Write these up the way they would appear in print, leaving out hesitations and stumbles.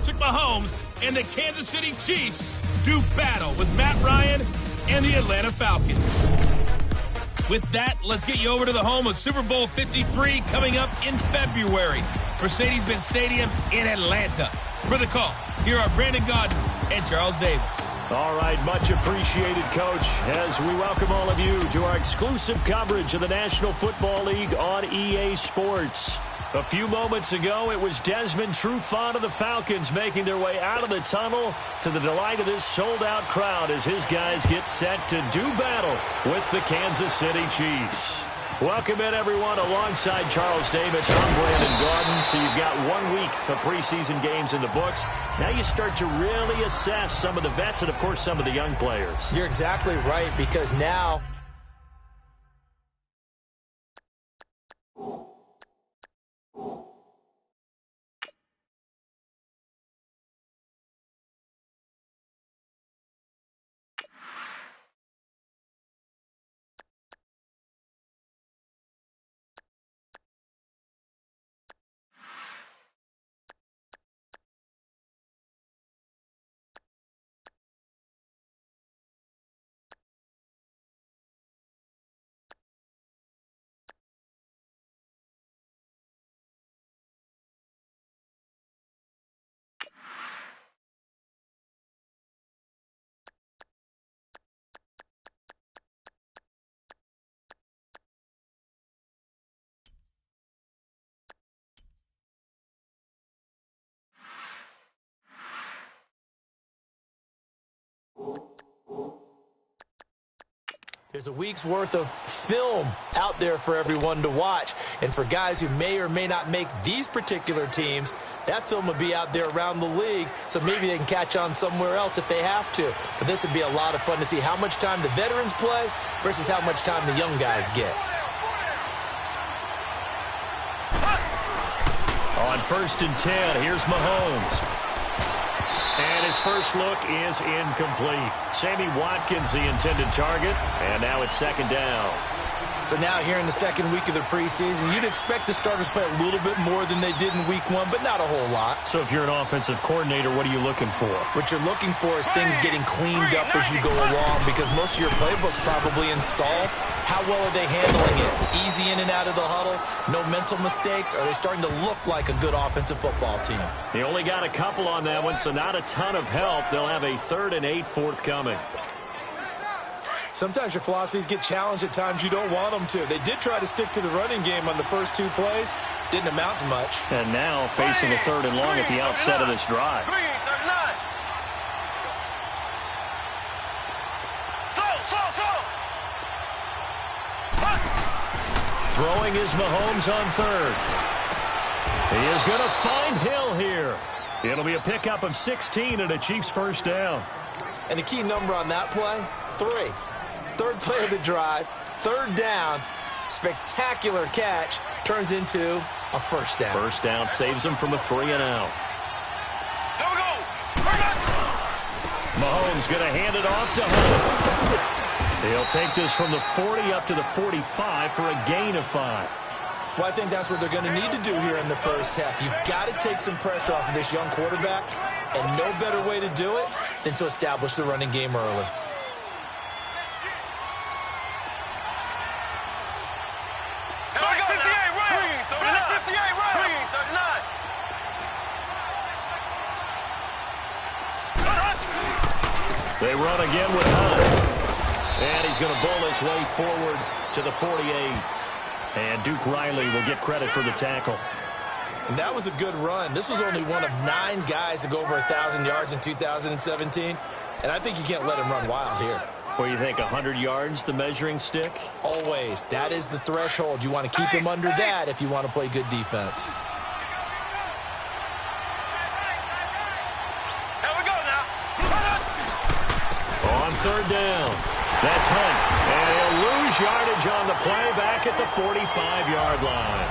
Patrick Mahomes and the Kansas City Chiefs do battle with Matt Ryan and the Atlanta Falcons. With that, let's get you over to the home of Super Bowl 53 coming up in February. Mercedes-Benz Stadium in Atlanta. For the call, here are Brandon Gaudin and Charles Davis. All right, much appreciated, Coach, as we welcome all of you to our exclusive coverage of the National Football League on EA Sports. A few moments ago, it was Desmond Trufant of the Falcons making their way out of the tunnel to the delight of this sold-out crowd as his guys get set to do battle with the Kansas City Chiefs. Welcome in, everyone, alongside Charles Davis. I'm Brandon Gaudin. So you've got 1 week of preseason games in the books. Now you start to really assess some of the vets and, of course, some of the young players. You're exactly right, because now there's a week's worth of film out there for everyone to watch. And for guys who may or may not make these particular teams, that film will be out there around the league, so maybe they can catch on somewhere else if they have to. But this would be a lot of fun to see how much time the veterans play versus how much time the young guys get. On 1st and 10, here's Mahomes. And his first look is incomplete. Sammy Watkins, the intended target, and now it's 2nd down. So now here in the second week of the preseason, you'd expect the starters play a little bit more than they did in week 1, but not a whole lot. So if you're an offensive coordinator, what are you looking for? What you're looking for is things getting cleaned up as you go along, because most of your playbook's probably installed. How well are they handling it? Easy in and out of the huddle? No mental mistakes? Are they starting to look like a good offensive football team? They only got a couple on that one, so not a ton of help. They'll have a 3rd and 8 forthcoming. Sometimes your philosophies get challenged at times you don't want them to. They did try to stick to the running game on the first 2 plays. Didn't amount to much. And now facing a 3rd and long at the outset of this drive. Throwing is Mahomes on 3rd. He is going to find Hill here. It'll be a pickup of 16 and a Chiefs first down. And the key number on that play, 3. 3rd play of the drive, 3rd down, spectacular catch, turns into a first down. First down saves him from a 3 and out. Here we go. Mahomes going to hand it off to Hunt. He'll take this from the 40 up to the 45 for a gain of 5. Well, I think that's what they're going to need to do here in the first half. You've got to take some pressure off of this young quarterback, and no better way to do it than to establish the running game early. They run again with Hunt. And he's going to bowl his way forward to the 48. And Duke Riley will get credit for the tackle. And that was a good run. This was only one of 9 guys to go over 1,000 yards in 2017. And I think you can't let him run wild here. What do you think, 100 yards, the measuring stick? Always. That is the threshold. You want to keep him under that if you want to play good defense. Here we go now. On 3rd down. That's Hunt. And he'll lose yardage on the play back at the 45-yard line.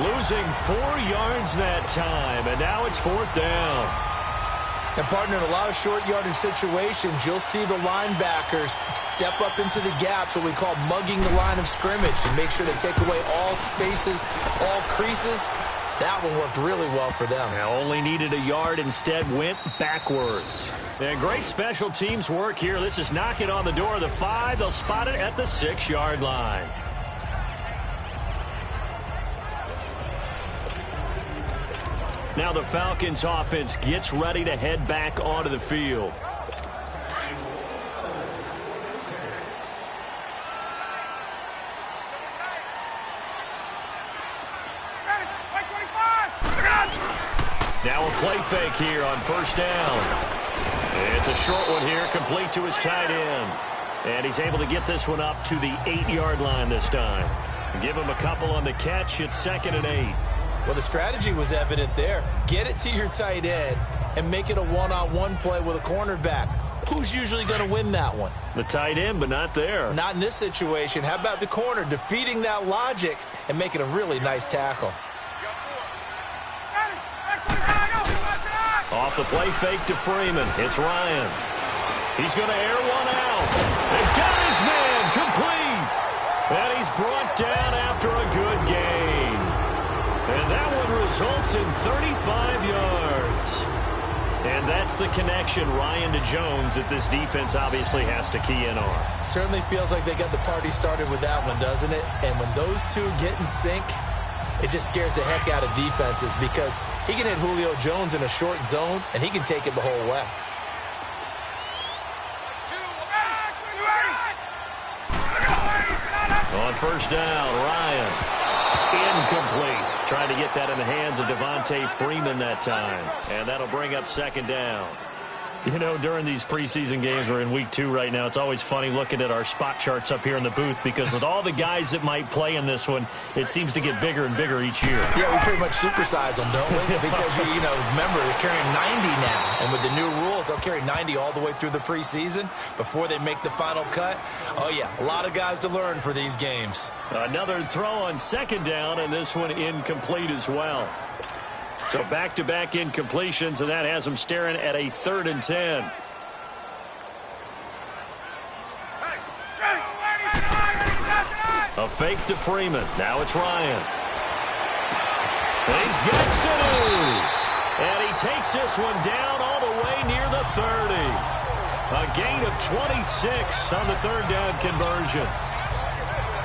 Losing 4 yards that time, and now it's 4th down. And, partner, in a lot of short yardage situations, you'll see the linebackers step up into the gaps, what we call mugging the line of scrimmage, to make sure they take away all spaces, all creases, That one worked really well for them. Now only needed a yard, instead went backwards. And great special teams work here. This is knocking on the door of the 5. They'll spot it at the 6-yard line. Now the Falcons offense gets ready to head back onto the field. Now a play fake here on first down. It's a short one here, complete to his tight end. And he's able to get this one up to the 8-yard line this time. Give him a couple on the catch. It's 2nd and 8. Well, the strategy was evident there. Get it to your tight end and make it a one-on-one play with a cornerback. Who's usually going to win that one? The tight end, but not there. Not in this situation. How about the corner defeating that logic and making a really nice tackle? Off the play fake to Freeman. It's Ryan. He's going to air one out. And got his man complete. And he's brought down after a good gain. And that one results in 35 yards. And that's the connection, Ryan to Jones, that this defense obviously has to key in on. Certainly feels like they got the party started with that one, doesn't it? And when those two get in sync, it just scares the heck out of defenses because he can hit Julio Jones in a short zone, and he can take it the whole way. On first down, Ryan. Incomplete. Trying to get that in the hands of Devontae Freeman that time. And that'll bring up 2nd down. You know, during these preseason games, we're in week 2 right now, it's always funny looking at our spot charts up here in the booth because with all the guys that might play in this one, it seems to get bigger and bigger each year. Yeah, we pretty much supersize them, don't we? Because, you know, remember, they're carrying 90 now. And with the new rules, they'll carry 90 all the way through the preseason before they make the final cut. Oh, yeah, a lot of guys to learn for these games. Another throw on 2nd down, and this one incomplete as well. So back-to-back incompletions, and that has them staring at a 3rd and 10. A fake to Freeman. Now it's Ryan. And he's got Sanu. And he takes this one down all the way near the 30. A gain of 26 on the 3rd down conversion.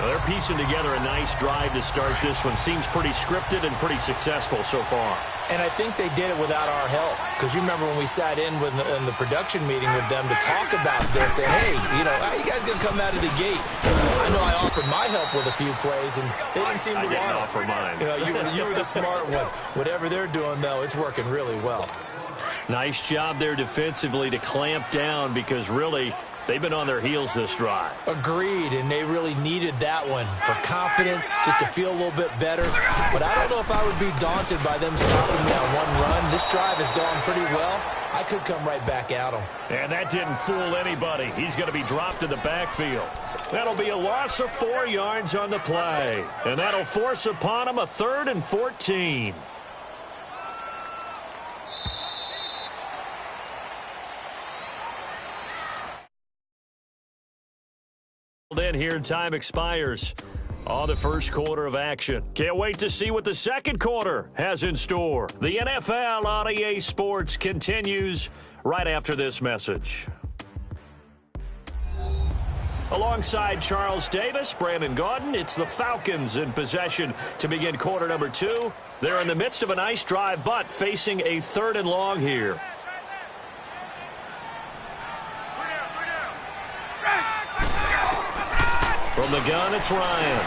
Well, they're piecing together a nice drive to start this one. Seems pretty scripted and pretty successful so far. And I think they did it without our help. Because you remember when we sat in the production meeting with them to talk about this. And, hey, you know, how you guys going to come out of the gate? I know I offered my help with a few plays, and they didn't seem to want it. I didn't offer mine. You know, you were the smart one. Whatever they're doing, though, it's working really well. Nice job there defensively to clamp down because, really, they've been on their heels this drive. Agreed, and they really needed that one for confidence, just to feel a little bit better. But I don't know if I would be daunted by them stopping that one run. This drive has gone pretty well. I could come right back at them. And that didn't fool anybody. He's going to be dropped in the backfield. That'll be a loss of 4 yards on the play. And that'll force upon him a 3rd and 14. Then here, time expires on the first quarter of action. Can't wait to see what the second quarter has in store. The NFL on EA Sports continues right after this message. Alongside Charles Davis, Brandon Gaudin, it's the Falcons in possession to begin quarter number 2. They're in the midst of a nice drive, but facing a 3rd and long here. From the gun, it's Ryan.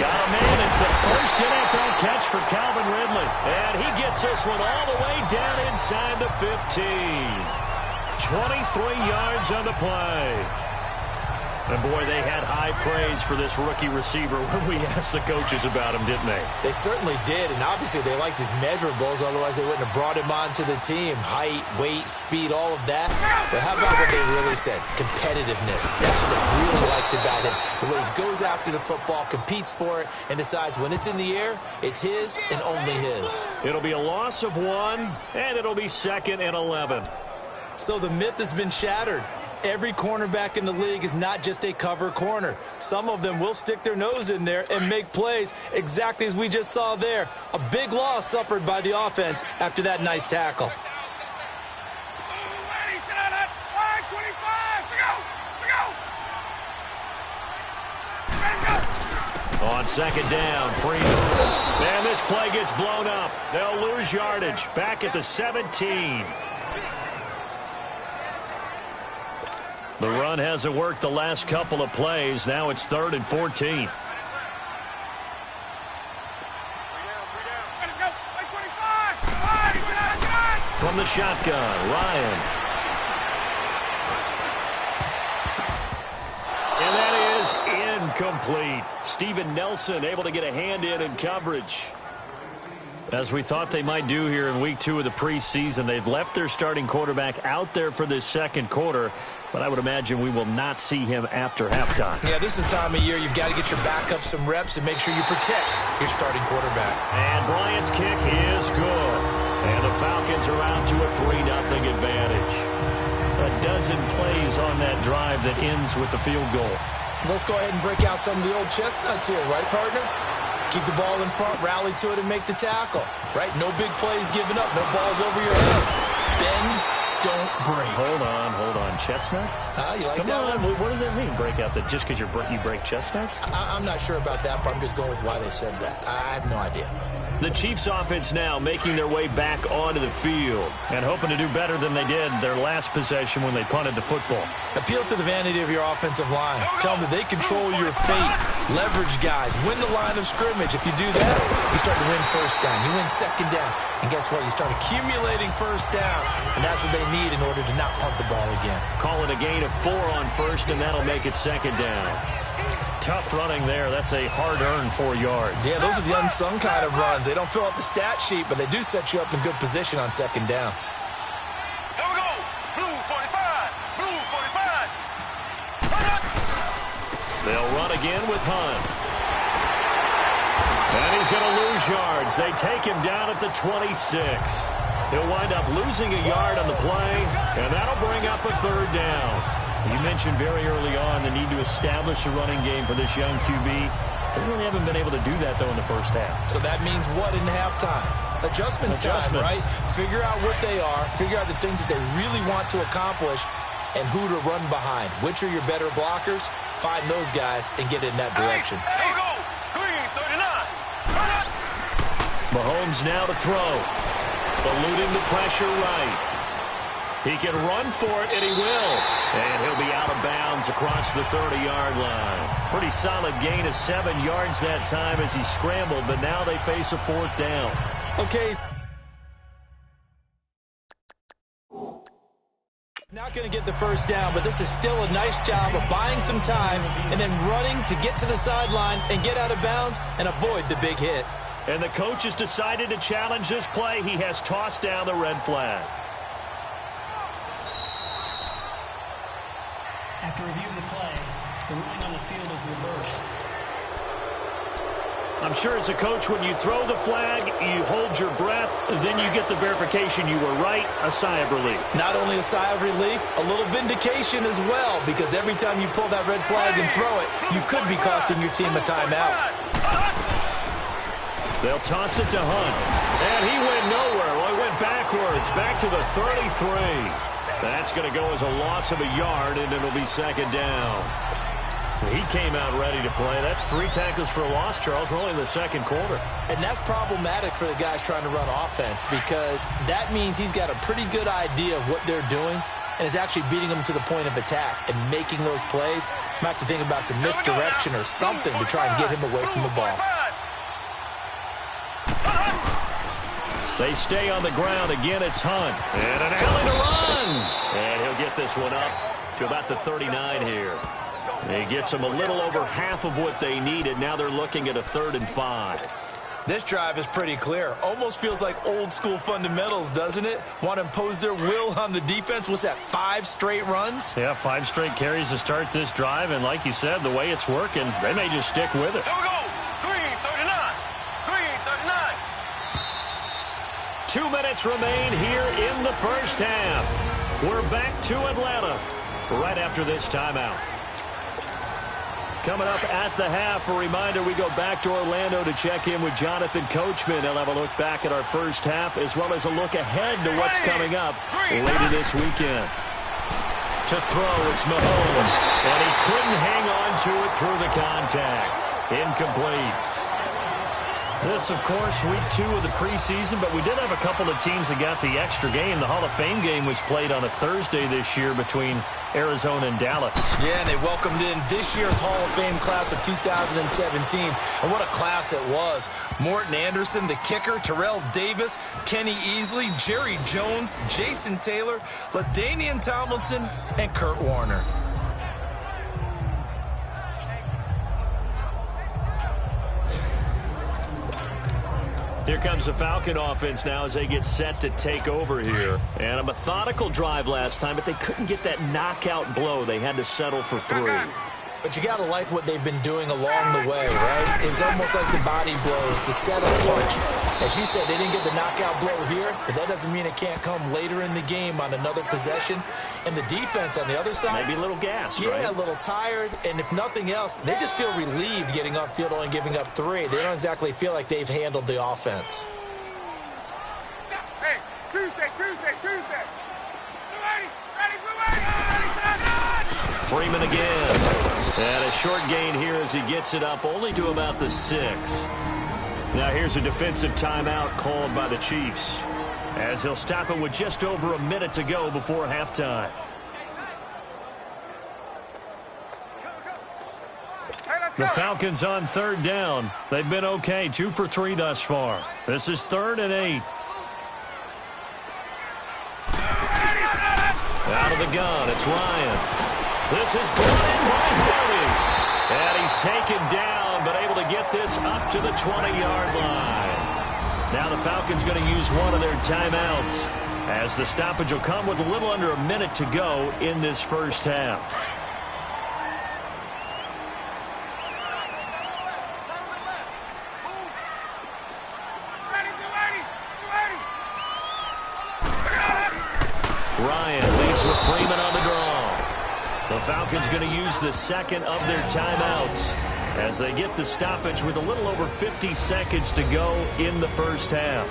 Got a man. It's the first NFL catch for Calvin Ridley. And he gets this one all the way down inside the 15. 23 yards on the play. And, boy, they had high praise for this rookie receiver when we asked the coaches about him, didn't they? They certainly did, and obviously they liked his measurables. Otherwise, they wouldn't have brought him onto the team. Height, weight, speed, all of that. But how about what they really said? Competitiveness. That's what they really liked about him. The way he goes after the football, competes for it, and decides when it's in the air, it's his and only his. It'll be a loss of 1, and it'll be 2nd and 11. So the myth has been shattered. Every cornerback in the league is not just a cover corner. Some of them will stick their nose in there and make plays exactly as we just saw there. A big loss suffered by the offense after that nice tackle. On second down, Freeman. Man, this play gets blown up. They'll lose yardage. Back at the 17. The run hasn't worked the last couple of plays. Now it's 3rd and 14. From the shotgun, Ryan. And that is incomplete. Steven Nelson able to get a hand in coverage. As we thought they might do here in week 2 of the preseason, they've left their starting quarterback out there for this second quarter, but I would imagine we will not see him after halftime. Yeah, this is the time of year you've got to get your backup some reps and make sure you protect your starting quarterback. And Bryant's kick is good. And the Falcons are out to a 3-0 advantage. A dozen plays on that drive that ends with the field goal. Let's go ahead and break out some of the old chestnuts here, right, partner? Keep the ball in front, rally to it, and make the tackle, right? No big plays given up, no balls over your head. Bend, don't break. Hold on. Chestnuts? You like Come that on, one? what does that mean? Break out that just because you break chestnuts? I'm not sure about that, but I'm just going with why they said that. I have no idea. The Chiefs offense now making their way back onto the field and hoping to do better than they did their last possession when they punted the football. Appeal to the vanity of your offensive line. Tell them that they control your fate. Leverage guys. Win the line of scrimmage. If you do that, you start to win first down. You win second down. And guess what? You start accumulating first downs. And that's what they need in order to not punt the ball again. Call it a gain of 4 on first, and that'll make it second down. Tough running there. That's a hard-earned 4 yards. Yeah, those are the unsung kind of runs. They don't fill out the stat sheet, but they do set you up in good position on second down. Here we go. Blue 45. Blue 45. They'll run again with Hunt. And he's going to lose yards. They take him down at the 26. He'll wind up losing a yard on the play, and that'll bring up a 3rd down. You mentioned very early on the need to establish a running game for this young QB. They really haven't been able to do that, though, in the first half. So that means what in halftime? Adjustments time, right? Figure out what they are. Figure out the things that they really want to accomplish and who to run behind. Which are your better blockers? Find those guys and get in that direction. Here we go. Green 39. Mahomes now to throw. Eluding the pressure right. He can run for it, and he will. And he'll be out of bounds across the 30-yard line. Pretty solid gain of 7 yards that time as he scrambled, but now they face a 4th down. Okay. Not going to get the first down, but this is still a nice job of buying some time and then running to get to the sideline and get out of bounds and avoid the big hit. And the coach has decided to challenge this play. He has tossed down the red flag. After reviewing the play, the ruling on the field is reversed. I'm sure as a coach, when you throw the flag, you hold your breath, then you get the verification you were right, a sigh of relief. Not only a sigh of relief, a little vindication as well, because every time you pull that red flag and throw it, you could be costing your team a timeout. They'll toss it to Hunt. And he went nowhere. Well, he went backwards, back to the 33. That's going to go as a loss of a yard, and it'll be second down. He came out ready to play. That's 3 tackles for a loss, Charles. We're only in the second quarter. And that's problematic for the guys trying to run offense because that means he's got a pretty good idea of what they're doing and is actually beating them to the point of attack and making those plays. Might have to think about some misdirection or something to try and get him away from the ball. They stay on the ground. Again, it's Hunt. And an alley to run. And he'll get this one up to about the 39 here. He gets them a little over half of what they needed. Now they're looking at a 3rd and 5. This drive is pretty clear. Almost feels like old school fundamentals, doesn't it? Want to impose their will on the defense. What's that, 5 straight runs? Yeah, 5 straight carries to start this drive. And like you said, the way it's working, they may just stick with it. Here we go. Green 39. Green 39. 2 minutes remain here in the first half. We're back to Atlanta. right after this timeout. Coming up at the half, a reminder, we go back to Orlando to check in with Jonathan Coachman. He'll have a look back at our first half as well as a look ahead to what's coming up later this weekend. To throw, it's Mahomes, and he couldn't hang on to it through the contact. Incomplete. This, of course, week 2 of the preseason, but we did have a couple of teams that got the extra game. The Hall of Fame game was played on a Thursday this year between Arizona and Dallas. Yeah, and they welcomed in this year's Hall of Fame class of 2017. And what a class it was. Morton Anderson, the kicker, Terrell Davis, Kenny Easley, Jerry Jones, Jason Taylor, LaDainian Tomlinson, and Kurt Warner. Here comes the Falcon offense now as they get set to take over here. And a methodical drive last time, but they couldn't get that knockout blow. They had to settle for 3. But you got to like what they've been doing along the way, right? It's almost like the body blows, the setup punch. As you said, they didn't get the knockout blow here, but that doesn't mean it can't come later in the game on another possession. And the defense on the other side, maybe a little gassed, yeah, right? a little tired. And if nothing else, they just feel relieved getting upfield only giving up 3. They don't exactly feel like they've handled the offense. Hey, Tuesday. Freeman again. And a short gain here as he gets it up only to about the 6. Now here's a defensive timeout called by the Chiefs as they'll stop it with just over a minute to go before halftime. The Falcons on 3rd down. They've been okay, 2 for 3 thus far. This is 3rd and 8. Out of the gun, it's Ryan. This is Brian by Harvey. And he's taken down, but able to get this up to the 20-yard line. Now the Falcons going to use one of their timeouts as the stoppage will come with a little under a minute to go in this first half. Ryan leaves with Freeman on the draw. The Falcons going to use the second of their timeouts as they get the stoppage with a little over 50 seconds to go in the first half.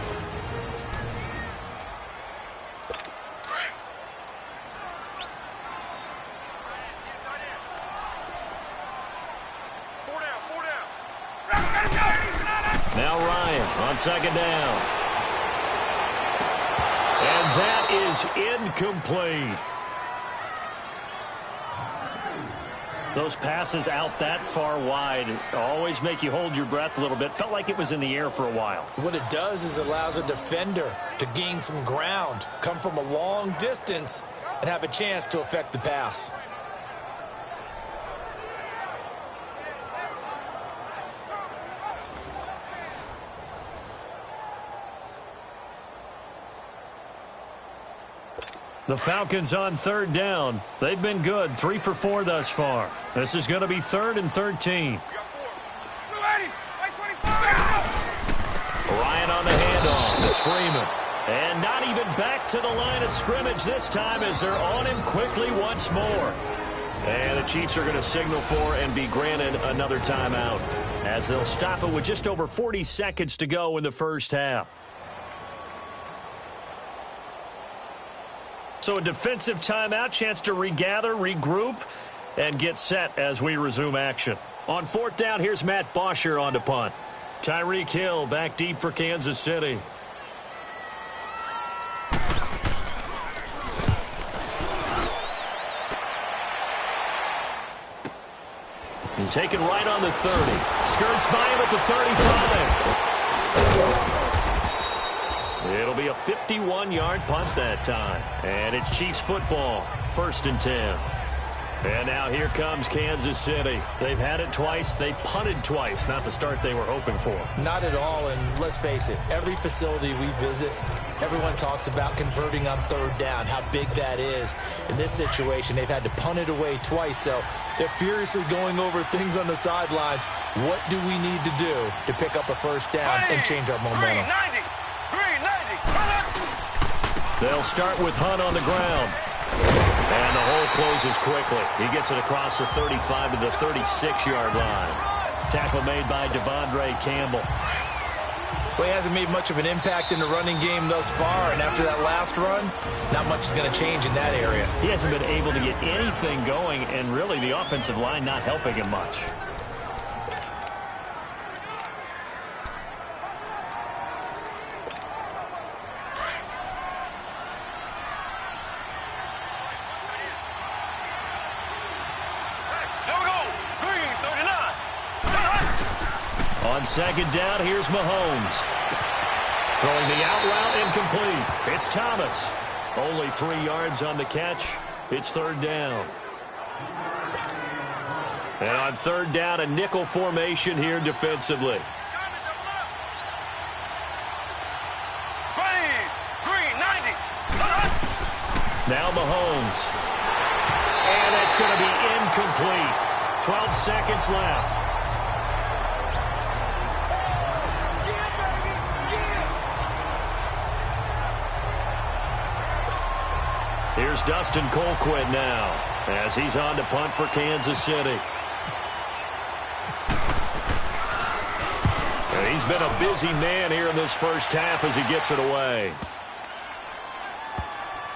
Now Ryan on 2nd down. And that is incomplete. Those passes out that far wide always make you hold your breath a little bit. Felt like it was in the air for a while. What it does is it allows a defender to gain some ground, come from a long distance, and have a chance to affect the pass. The Falcons on 3rd down. They've been good, 3 for 4 thus far. This is going to be 3rd and 13. Ryan on the handoff. It's Freeman. And not even back to the line of scrimmage this time as they're on him quickly once more. And the Chiefs are going to signal for and be granted another timeout as they'll stop it with just over 40 seconds to go in the first half. So a defensive timeout, chance to regather, regroup, and get set as we resume action. On 4th down, here's Matt Bosher on to punt. Tyreek Hill back deep for Kansas City. And taken right on the 30. Skirts by him at the 35. It'll be a 51-yard punt that time. And it's Chiefs football, 1st and 10. And now here comes Kansas City. They've had it twice. They've punted twice. Not the start they were hoping for. Not at all, and let's face it, every facility we visit, everyone talks about converting on 3rd down, how big that is. In this situation, they've had to punt it away twice, so they're furiously going over things on the sidelines. What do we need to do to pick up a 1st down and change our momentum? 390. They'll start with Hunt on the ground. And the hole closes quickly. He gets it across the 35 to the 36-yard line. Tackle made by Devondre Campbell. Well, he hasn't made much of an impact in the running game thus far, and after that last run, not much is going to change in that area. He hasn't been able to get anything going, and really the offensive line not helping him much. On second down, here's Mahomes. Throwing the out route, incomplete. It's Thomas. Only 3 yards on the catch. It's third down. And on third down, a nickel formation here defensively. Green, 90. Now Mahomes. And it's going to be incomplete. 12 seconds left. Here's Dustin Colquitt now as he's on to punt for Kansas City. And he's been a busy man here in this first half as he gets it away.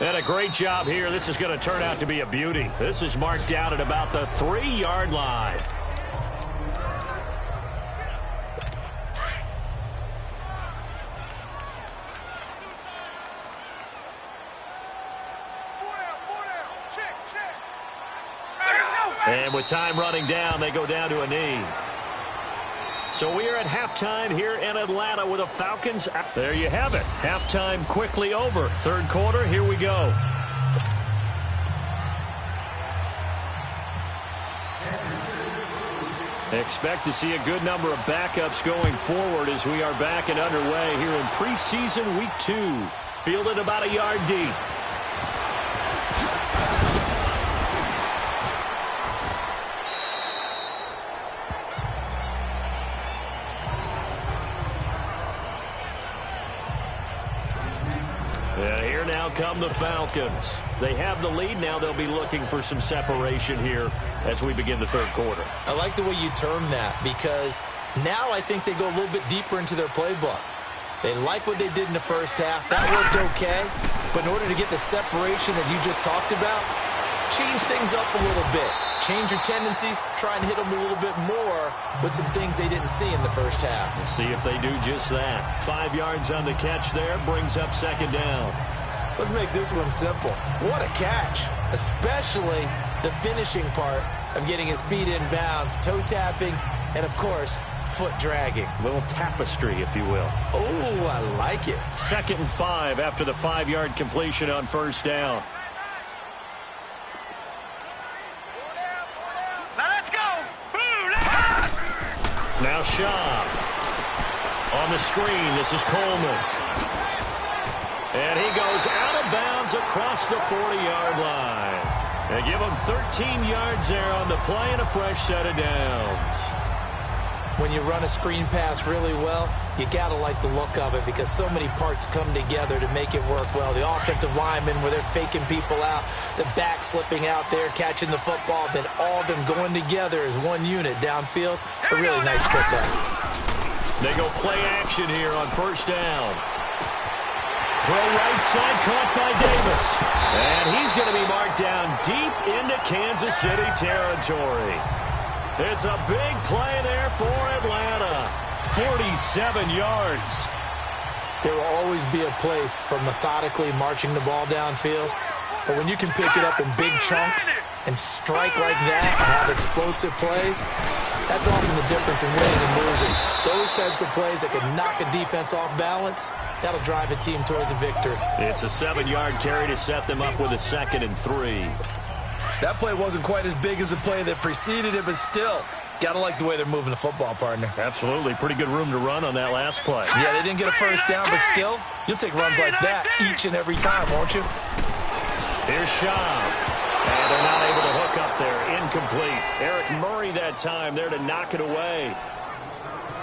And a great job here. This is going to turn out to be a beauty. This is marked out at about the 3-yard line. And with time running down, they go down to a knee. So we are at halftime here in Atlanta with the Falcons. There you have it. Halftime quickly over. Third quarter, here we go. Expect to see a good number of backups going forward as we are back and underway here in preseason week 2. Fielded about a yard deep. And here now come the Falcons. They have the lead. Now they'll be looking for some separation here as we begin the third quarter. I like the way you term that because now I think they go a little bit deeper into their playbook. They like what they did in the first half. That worked okay. But in order to get the separation that you just talked about, change things up a little bit. Change your tendencies. Try and hit them a little bit more with some things they didn't see in the first half. We'll see if they do just that. 5 yards on the catch there. Brings up second down. Let's make this one simple. What a catch. Especially the finishing part of getting his feet in bounds, toe tapping, and of course, foot dragging. A little tapestry, if you will. Oh, I like it. 2nd and 5 after the 5-yard completion on first down. Now Shaw. On the screen, this is Coleman. And he goes out of bounds across the 40-yard line. They give him 13 yards there on the play and a fresh set of downs. When you run a screen pass really well, you got to like the look of it because so many parts come together to make it work well. The offensive linemen where they're faking people out, the back slipping out there, catching the football, then all of them going together as one unit downfield. A really nice pickup. They go play action here on first down. Throw right side, caught by Davis. And he's going to be marked down deep into Kansas City territory. It's a big play there for Atlanta. 47 yards. There will always be a place for methodically marching the ball downfield. But when you can pick it up in big chunks and strike like that and have explosive plays, that's often the difference in winning and losing. Those types of plays that can knock a defense off balance, that'll drive a team towards a victory. It's a 7-yard carry to set them up with a 2nd and 3. That play wasn't quite as big as the play that preceded it, but still, got to like the way they're moving the football, partner. Absolutely. Pretty good room to run on that last play. Yeah, they didn't get a first down, but still, you'll take runs like that each and every time, won't you? Here's Shaw. And they're not able to hook up there. Incomplete. Eric Murray that time there to knock it away.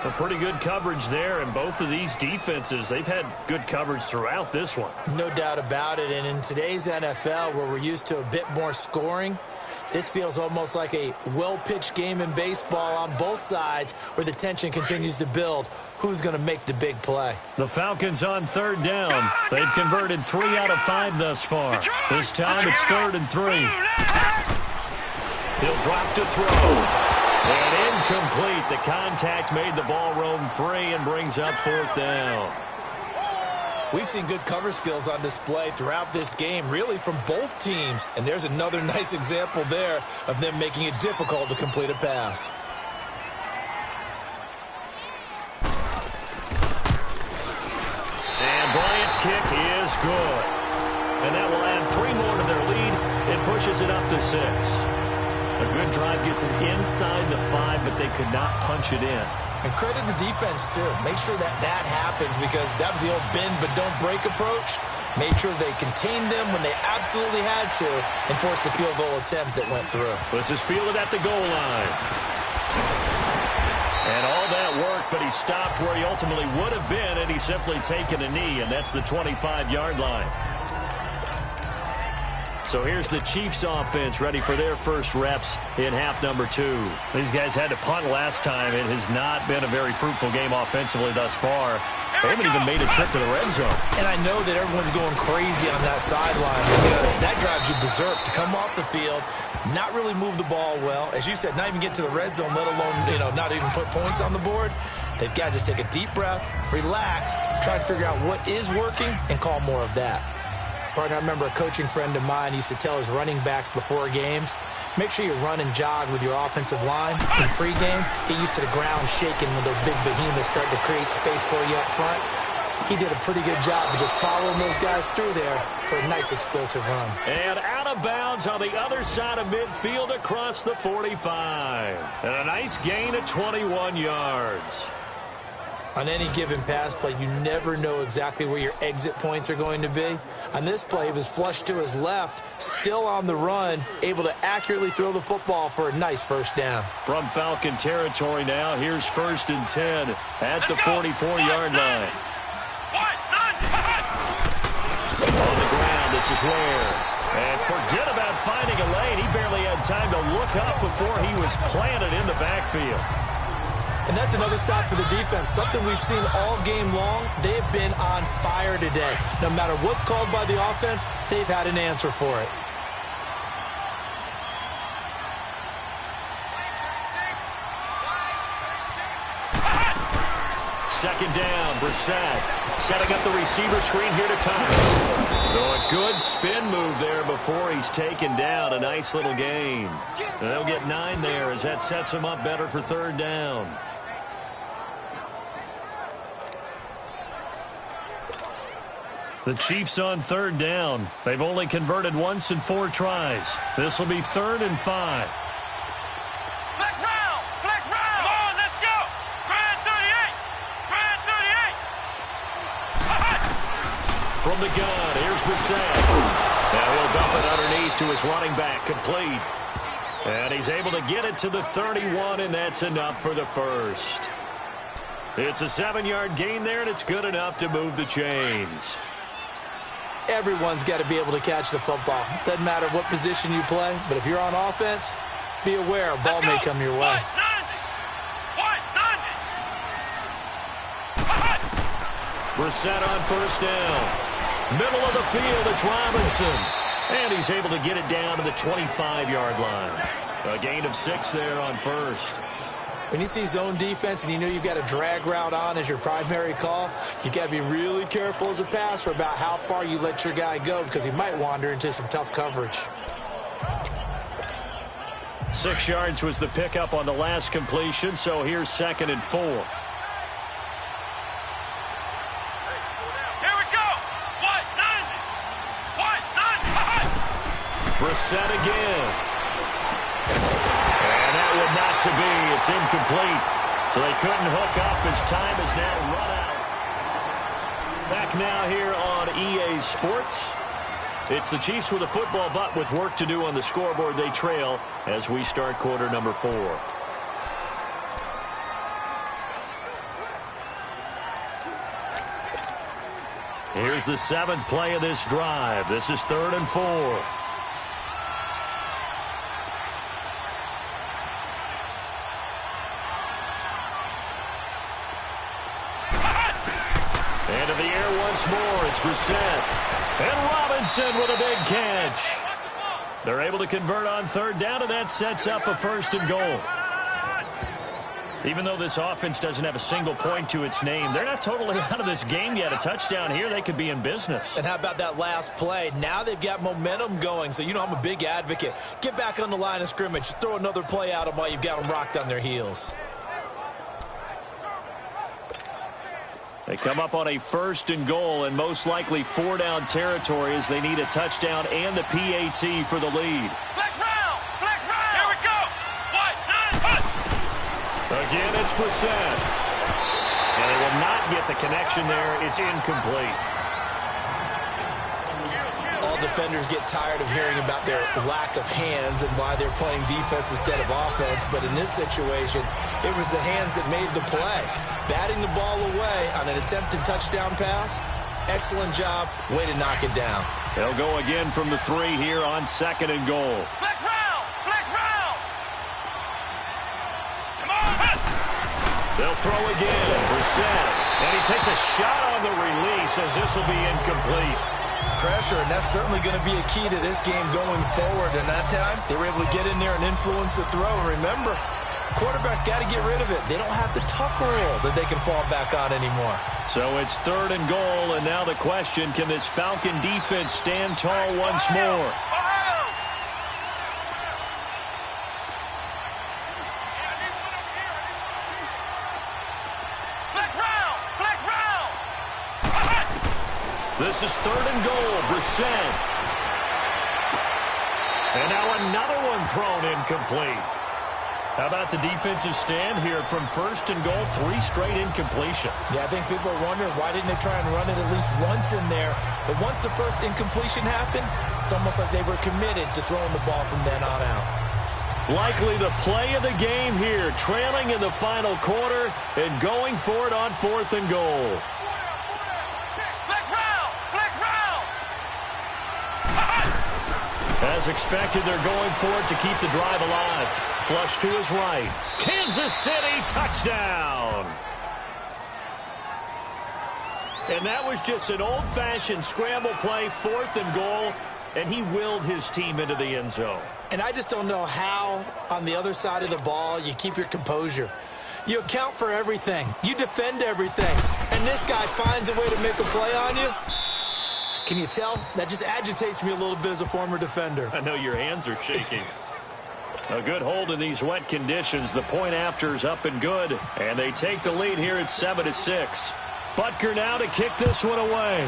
A pretty good coverage there, and both of these defenses, they've had good coverage throughout this one. No doubt about it, and in today's NFL, where we're used to a bit more scoring, this feels almost like a well-pitched game in baseball on both sides where the tension continues to build. Who's going to make the big play? The Falcons on third down. They've converted 3 out of 5 thus far. This time it's 3rd and 3. He'll drop to throw. And incomplete. The contact made the ball roam free and brings up 4th down. We've seen good cover skills on display throughout this game, really from both teams. And there's another nice example there of them making it difficult to complete a pass. And Bryant's kick is good. And that will add 3 more to their lead. It pushes it up to 6. A good drive gets them inside the 5, but they could not punch it in. And credit the defense, too. Make sure that happens, because that was the old bend but don't break approach. Made sure they contained them when they absolutely had to and forced the field goal attempt that went through. This is fielded at the goal line. And all that worked, but he stopped where he ultimately would have been, and he's simply taken a knee, and that's the 25-yard line. So here's the Chiefs offense ready for their first reps in half number 2. These guys had to punt last time. It has not been a very fruitful game offensively thus far. They haven't even made a trip to the red zone. And I know that everyone's going crazy on that sideline because that drives you berserk to come off the field, not really move the ball well. As you said, not even get to the red zone, let alone, not even put points on the board. They've got to just take a deep breath, relax, try to figure out what is working, and call more of that. Partner, I remember a coaching friend of mine used to tell his running backs before games, make sure you run and jog with your offensive line in pregame. Get used to the ground shaking when those big behemoths start to create space for you up front. He did a pretty good job of just following those guys through there for a nice explosive run. And out of bounds on the other side of midfield across the 45. And a nice gain of 21 yards. On any given pass play, you never know exactly where your exit points are going to be. On this play, he was flushed to his left, still on the run, able to accurately throw the football for a nice first down. From Falcon territory now, here's 1st and 10 at the 44-yard line. On the ground, this is Ware. And forget about finding a lane. He barely had time to look up before he was planted in the backfield. And that's another stop for the defense, something we've seen all game long. They've been on fire today. No matter what's called by the offense, they've had an answer for it. Second down, Brissett setting up the receiver screen here to Thomas. So a good spin move there before he's taken down. A nice little gain. And they'll get 9 there as that sets him up better for 3rd down. The Chiefs on 3rd down. They've only converted once in 4 tries. This will be 3rd and 5. Flex round! Flex round! Come on, let's go! Grand 38! Grand 38! From the gun, here's Brissett. Now he'll dump it underneath to his running back, complete. And he's able to get it to the 31, and that's enough for the first. It's a 7-yard gain there, and it's good enough to move the chains. Everyone's got to be able to catch the football. Doesn't matter what position you play, but if you're on offense, be aware a ball may come your way. Brissett on 1st down. Middle of the field, it's Robinson. And he's able to get it down to the 25-yard line. A gain of 6 there on 1st. When you see zone defense and you know you've got a drag route on as your primary call, you've got to be really careful as a passer about how far you let your guy go because he might wander into some tough coverage. 6 yards was the pickup on the last completion, so here's 2nd and 4. Here we go! What? 90! Brissett again. And that would not to be. It's incomplete. So they couldn't hook up as time is now run out. Back now here on EA Sports. It's the Chiefs with a football, but with work to do on the scoreboard. They trail as we start quarter number 4. Here's the 7th play of this drive. This is 3rd and 4. Into the air once more. It's Brissett. And Robinson with a big catch. They're able to convert on 3rd down, and that sets up a 1st and goal. Even though this offense doesn't have a single point to its name, they're not totally out of this game yet. A touchdown here, they could be in business. And how about that last play? Now they've got momentum going. So, I'm a big advocate. Get back on the line of scrimmage. Throw another play at them while you've got them rocked on their heels. They come up on a 1st and goal and most likely 4-down territory as they need a touchdown and the PAT for the lead. Flex round! Flex round! Here we go! White, 9, punch! Again, it's Brissett. And they will not get the connection there. It's incomplete. All defenders get tired of hearing about their lack of hands and why they're playing defense instead of offense. But in this situation, it was the hands that made the play. Batting the ball away on an attempted touchdown pass. Excellent job. Way to knock it down. They'll go again from the 3 here on 2nd and goal. Flex round! Flex round! Come on! They'll throw again. Brissett. And he takes a shot on the release as this will be incomplete. Pressure, and that's certainly going to be a key to this game going forward. And that time, they were able to get in there and influence the throw. And remember, quarterbacks got to get rid of it. They don't have the tuck rule that they can fall back on anymore. So it's 3rd and goal, and now the question, can this Falcon defense stand tall once more? This is 3rd and goal. Brissett. And now another one thrown incomplete. How about the defensive stand here from 1st and goal? 3 straight incompletion. Yeah, I think people are wondering why didn't they try and run it at least once in there. But once the first incompletion happened, it's almost like they were committed to throwing the ball from then on out. Likely the play of the game here, trailing in the final quarter and going for it on 4th and goal. As expected, they're going for it to keep the drive alive. Flush to his right. Kansas City touchdown. And that was just an old-fashioned scramble play, 4th and goal, and he willed his team into the end zone. And I just don't know how, on the other side of the ball, you keep your composure. You account for everything. You defend everything. And this guy finds a way to make a play on you. Can you tell? That just agitates me a little bit as a former defender. I know your hands are shaking. A good hold in these wet conditions. The point after is up and good. And they take the lead here at 7-6. Butker now to kick this one away.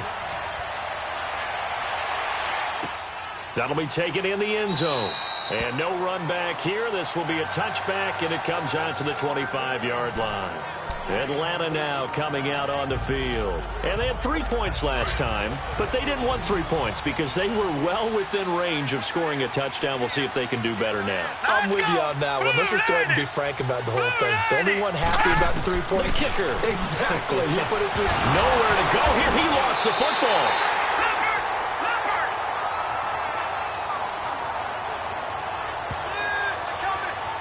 That'll be taken in the end zone. And no run back here. This will be a touchback, and it comes out to the 25-yard line. Atlanta now coming out on the field. And they had 3 points last time, but they didn't want 3 points because they were well within range of scoring a touchdown. We'll see if they can do better now. I'm with you on that one. Let's just go ahead and be frank about the whole thing. The only one happy about the 3-point kicker. Exactly. You put it through. Nowhere to go here. He lost the football.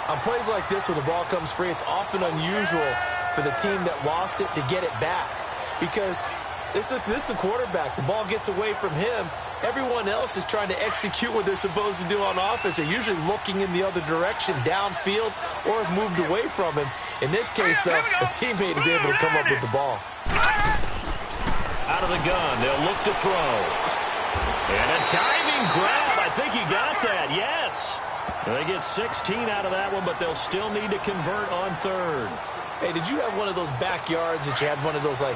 On plays like this, when the ball comes free, it's often unusual for the team that lost it to get it back. Because this is the quarterback. The ball gets away from him. Everyone else is trying to execute what they're supposed to do on offense. They're usually looking in the other direction, downfield, or have moved away from him. In this case, though, a teammate is able to come up with the ball. Out of the gun, they'll look to throw. And a diving grab. I think he got that, yes. They get 16 out of that one, but they'll still need to convert on 3rd. Hey, did you have one of those backyards that you had one of those, like,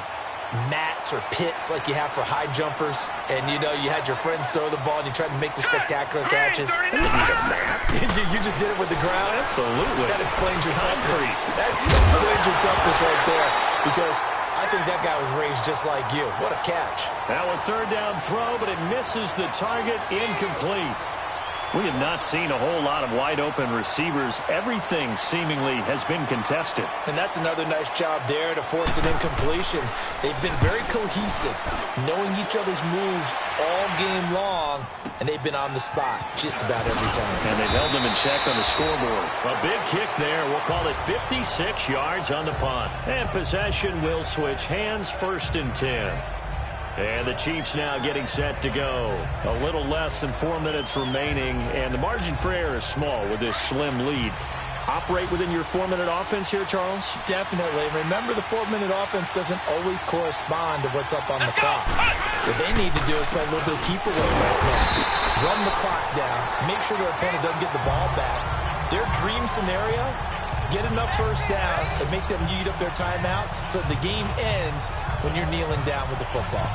mats or pits like you have for high jumpers? And, you had your friends throw the ball and you tried to make the spectacular catches? I didn't need a mat. You just did it with the ground? Absolutely. That explains your toughness. That explains your toughness right there. Because I think that guy was raised just like you. What a catch. Now a 3rd down throw, but it misses the target, incomplete. We have not seen a whole lot of wide-open receivers. Everything seemingly has been contested. And that's another nice job there to force an incompletion. They've been very cohesive, knowing each other's moves all game long, and they've been on the spot just about every time. And they've held them in check on the scoreboard. A big kick there. We'll call it 56 yards on the punt. And possession will switch hands, 1st and 10. And the Chiefs now getting set to go. A little less than 4 minutes remaining, and the margin for error is small with this slim lead. Operate within your 4-minute offense here, Charles? Definitely. Remember, the 4-minute offense doesn't always correspond to what's up on the clock. What they need to do is play a little bit of keep away right now. Run the clock down. Make sure their opponent doesn't get the ball back. Their dream scenario, get enough first downs and make them eat up their timeouts so the game ends when you're kneeling down with the football.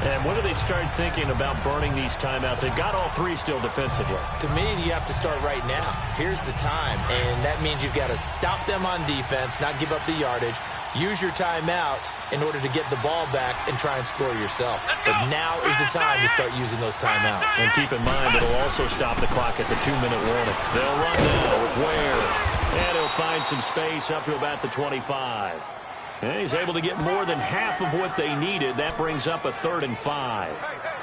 And when do they start thinking about burning these timeouts? They've got all 3 still defensively. To me, you have to start right now. Here's the time, and that means you've got to stop them on defense, not give up the yardage, use your timeouts in order to get the ball back and try and score yourself. But now is the time to start using those timeouts. And keep in mind, it'll also stop the clock at the 2-minute warning. They'll run now with Ware. And he'll find some space up to about the 25. And he's able to get more than half of what they needed. That brings up a 3rd and 5.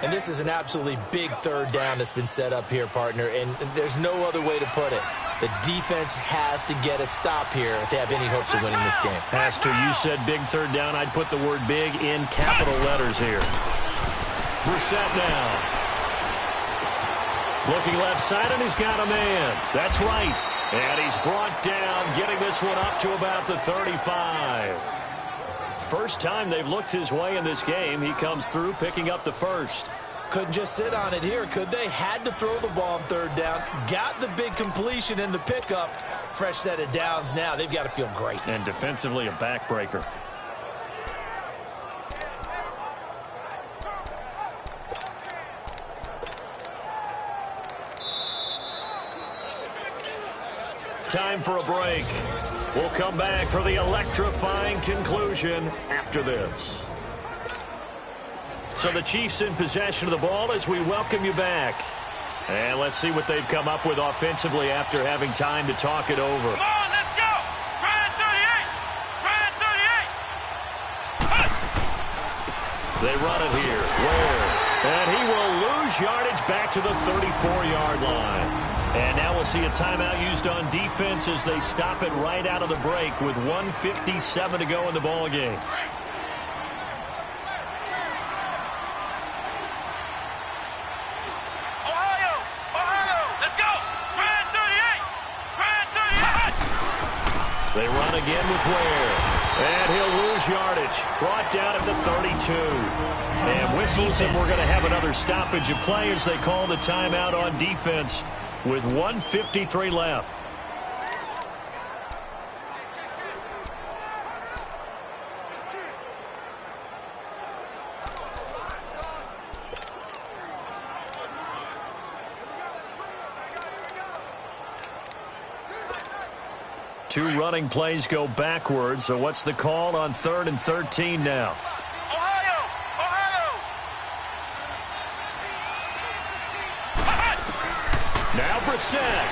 And this is an absolutely big 3rd down that's been set up here, partner, and there's no other way to put it. The defense has to get a stop here if they have any hopes of winning this game. Pastor, you said big 3rd down. I'd put the word big in capital letters here. Brissett now. Looking left side, and he's got a man. That's right. And he's brought down, getting this one up to about the 35. First time they've looked his way in this game. He comes through, picking up the 1st. Couldn't just sit on it here, could they? Had to throw the ball on 3rd down. Got the big completion in the pickup. Fresh set of downs now. They've got to feel great. And defensively, a backbreaker. Time for a break. We'll come back for the electrifying conclusion after this. So the Chiefs in possession of the ball as we welcome you back. And let's see what they've come up with offensively after having time to talk it over. Come on, let's go! Brand 38! Brand 38! They run it here. Ware. And he will lose yardage back to the 34-yard line. And now we'll see a timeout used on defense as they stop it right out of the break with 1:57 to go in the ball game. Ohio! Let's go! Brand 38! Brand 38! They run again with Ware. And he'll lose yardage. Brought down at the 32. And whistles, and we're going to have another stoppage of play as they call the timeout on defense with 1:53 left. Two running plays go backwards. So what's the call on 3rd and 13 now? Ohio! Now Brissett.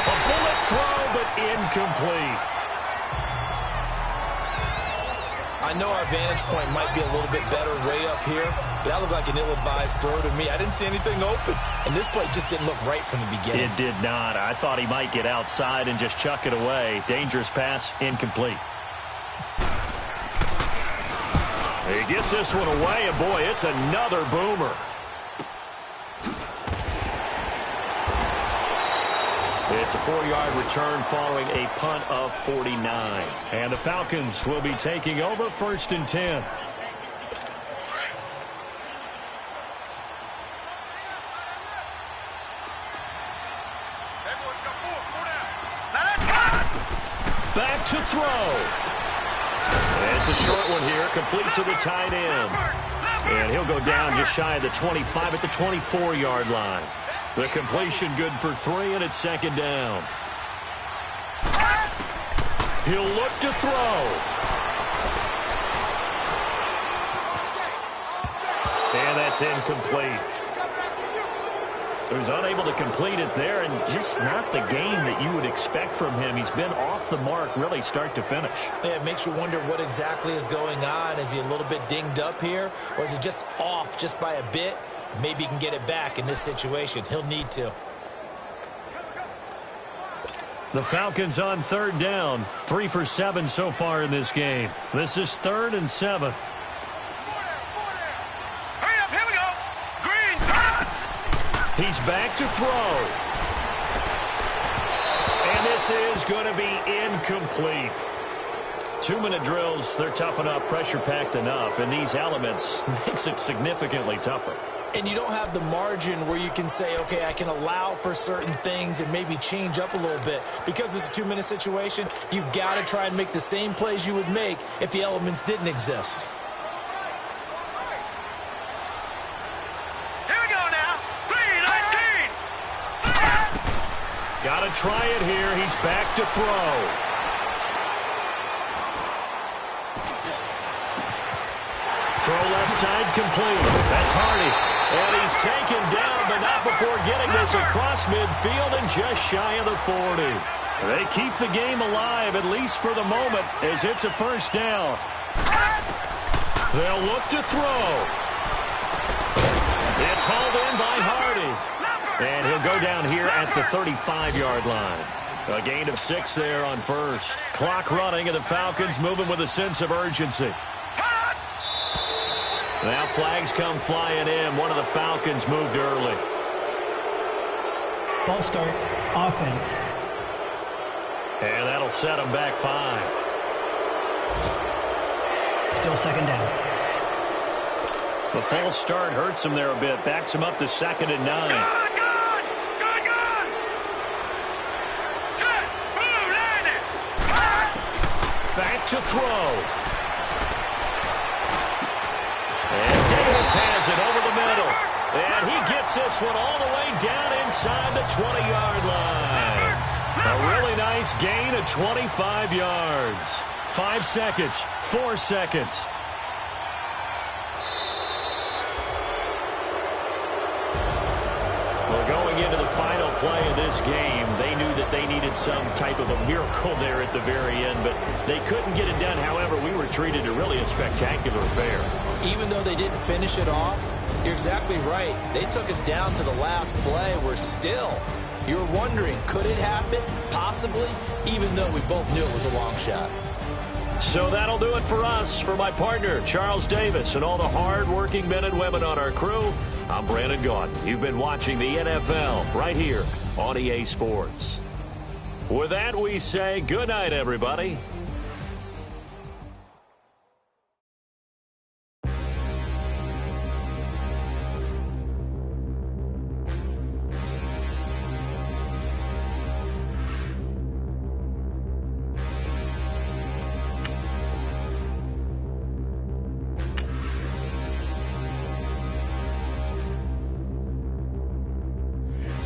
A bullet throw, but incomplete. I know our vantage point might be a little bit better way up here, but that looked like an ill-advised throw to me. I didn't see anything open, and this play just didn't look right from the beginning. It did not. I thought he might get outside and just chuck it away. Dangerous pass, incomplete. He gets this one away, and boy, it's another boomer. It's a 4-yard return following a punt of 49. And the Falcons will be taking over 1st and 10. Back to throw. It's a short one here, complete to the tight end. And he'll go down just shy of the 25 at the 24-yard line. The completion good for 3, and it's 2nd down. He'll look to throw. And that's incomplete. So he's unable to complete it there, and just not the game that you would expect from him. He's been off the mark really start to finish. Yeah, it makes you wonder what exactly is going on. Is he a little bit dinged up here, or is he just off just by a bit? Maybe he can get it back in this situation. He'll need to. The Falcons on third down. 3 for 7 so far in this game. This is 3rd and 7. Hurry up, here we go. Green. He's back to throw. And this is going to be incomplete. 2-minute drills, they're tough enough, pressure-packed enough, and these elements makes it significantly tougher. And you don't have the margin where you can say, okay, I can allow for certain things and maybe change up a little bit. Because it's a 2-minute situation, you've got to try and make the same plays you would make if the elements didn't exist. Here we go now. 3-19. Got to try it here. He's back to throw. Throw left side complete. That's Hardy. And he's taken down, but not before getting this across midfield and just shy of the 40. They keep the game alive, at least for the moment, as it's a first down. They'll look to throw. It's hauled in by Hardy. And he'll go down here at the 35-yard line. A gain of 6 there on first. Clock running, and the Falcons moving with a sense of urgency. Now flags come flying in. One of the Falcons moved early. False start, offense. And that'll set them back 5. Still second down. The false start hurts him there a bit. Backs him up to 2nd and 9. Good. Set. Blue landed. Back to throw. And Davis has it over the middle. And he gets this one all the way down inside the 20-yard line. A really nice gain of 25 yards. 5 seconds, 4 seconds. Well, going into the final play of this game, they knew that they needed some type of a miracle there at the very end, but they couldn't get it done. However, we were treated to really a spectacular affair. Even though they didn't finish it off, you're exactly right. They took us down to the last play. We're still, you're wondering, could it happen? Possibly, even though we both knew it was a long shot. So that'll do it for us. For my partner, Charles Davis, and all the hard-working men and women on our crew, I'm Brandon Gaudin. You've been watching the NFL right here on EA Sports. With that, we say good night, everybody.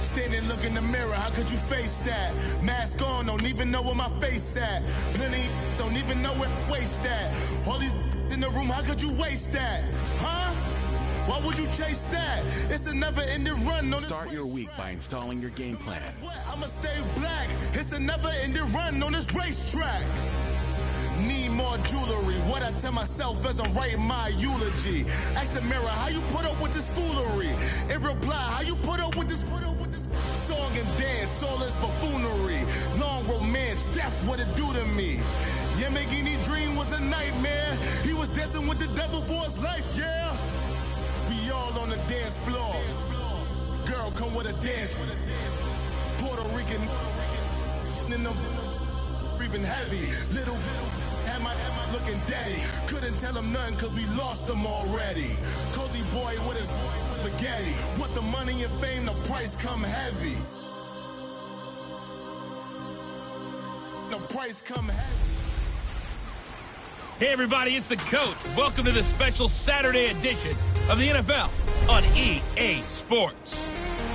Standing, look in the mirror, how could you face that? Mask on, don't even know where my face at. Plenty, don't even know where waste at. All these in the room, how could you waste that? Huh? Why would you chase that? It's a never-ending run. Start your week by installing your game plan. I'ma stay black. It's a never-ending run on this racetrack. Need more jewelry. What I tell myself as I'm writing my eulogy. Ask the mirror, how you put up with this foolery? It reply, how you put up with this song and dance, soulless buffoonery. Long romance, death, what it do to me? Yamagini dream was a nightmare. He was dancing with the devil for his life, yeah. We all on the dance floor. Girl, come with a dance. Puerto Rican in the breathing heavy. Little am I looking daddy. Couldn't tell him nothing cause we lost him already. Cozy boy with his spaghetti. With the money and fame, the price come heavy. The price come heavy. Hey, everybody, it's the coach. Welcome to the special Saturday edition of the NFL on EA Sports.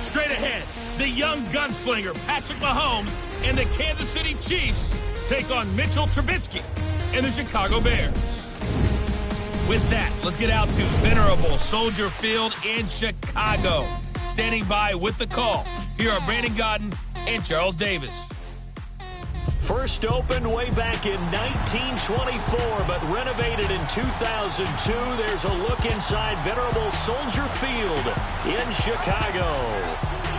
Straight ahead, the young gunslinger Patrick Mahomes and the Kansas City Chiefs take on Mitchell Trubisky and the Chicago Bears. With that, let's get out to venerable Soldier Field in Chicago. standing by with the call. Here are Brandon Godden and Charles Davis. First opened way back in 1924, but renovated in 2002. There's a look inside venerable Soldier Field in Chicago.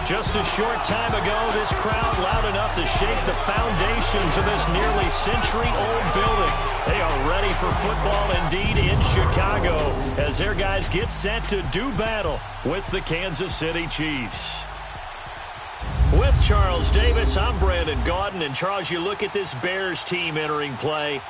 Just a short time ago, this crowd loud enough to shake the foundations of this nearly century-old building. They are ready for football indeed in Chicago as their guys get set to do battle with the Kansas City Chiefs. With Charles Davis, I'm Brandon Gaudin. And Charles, you look at this Bears team entering play.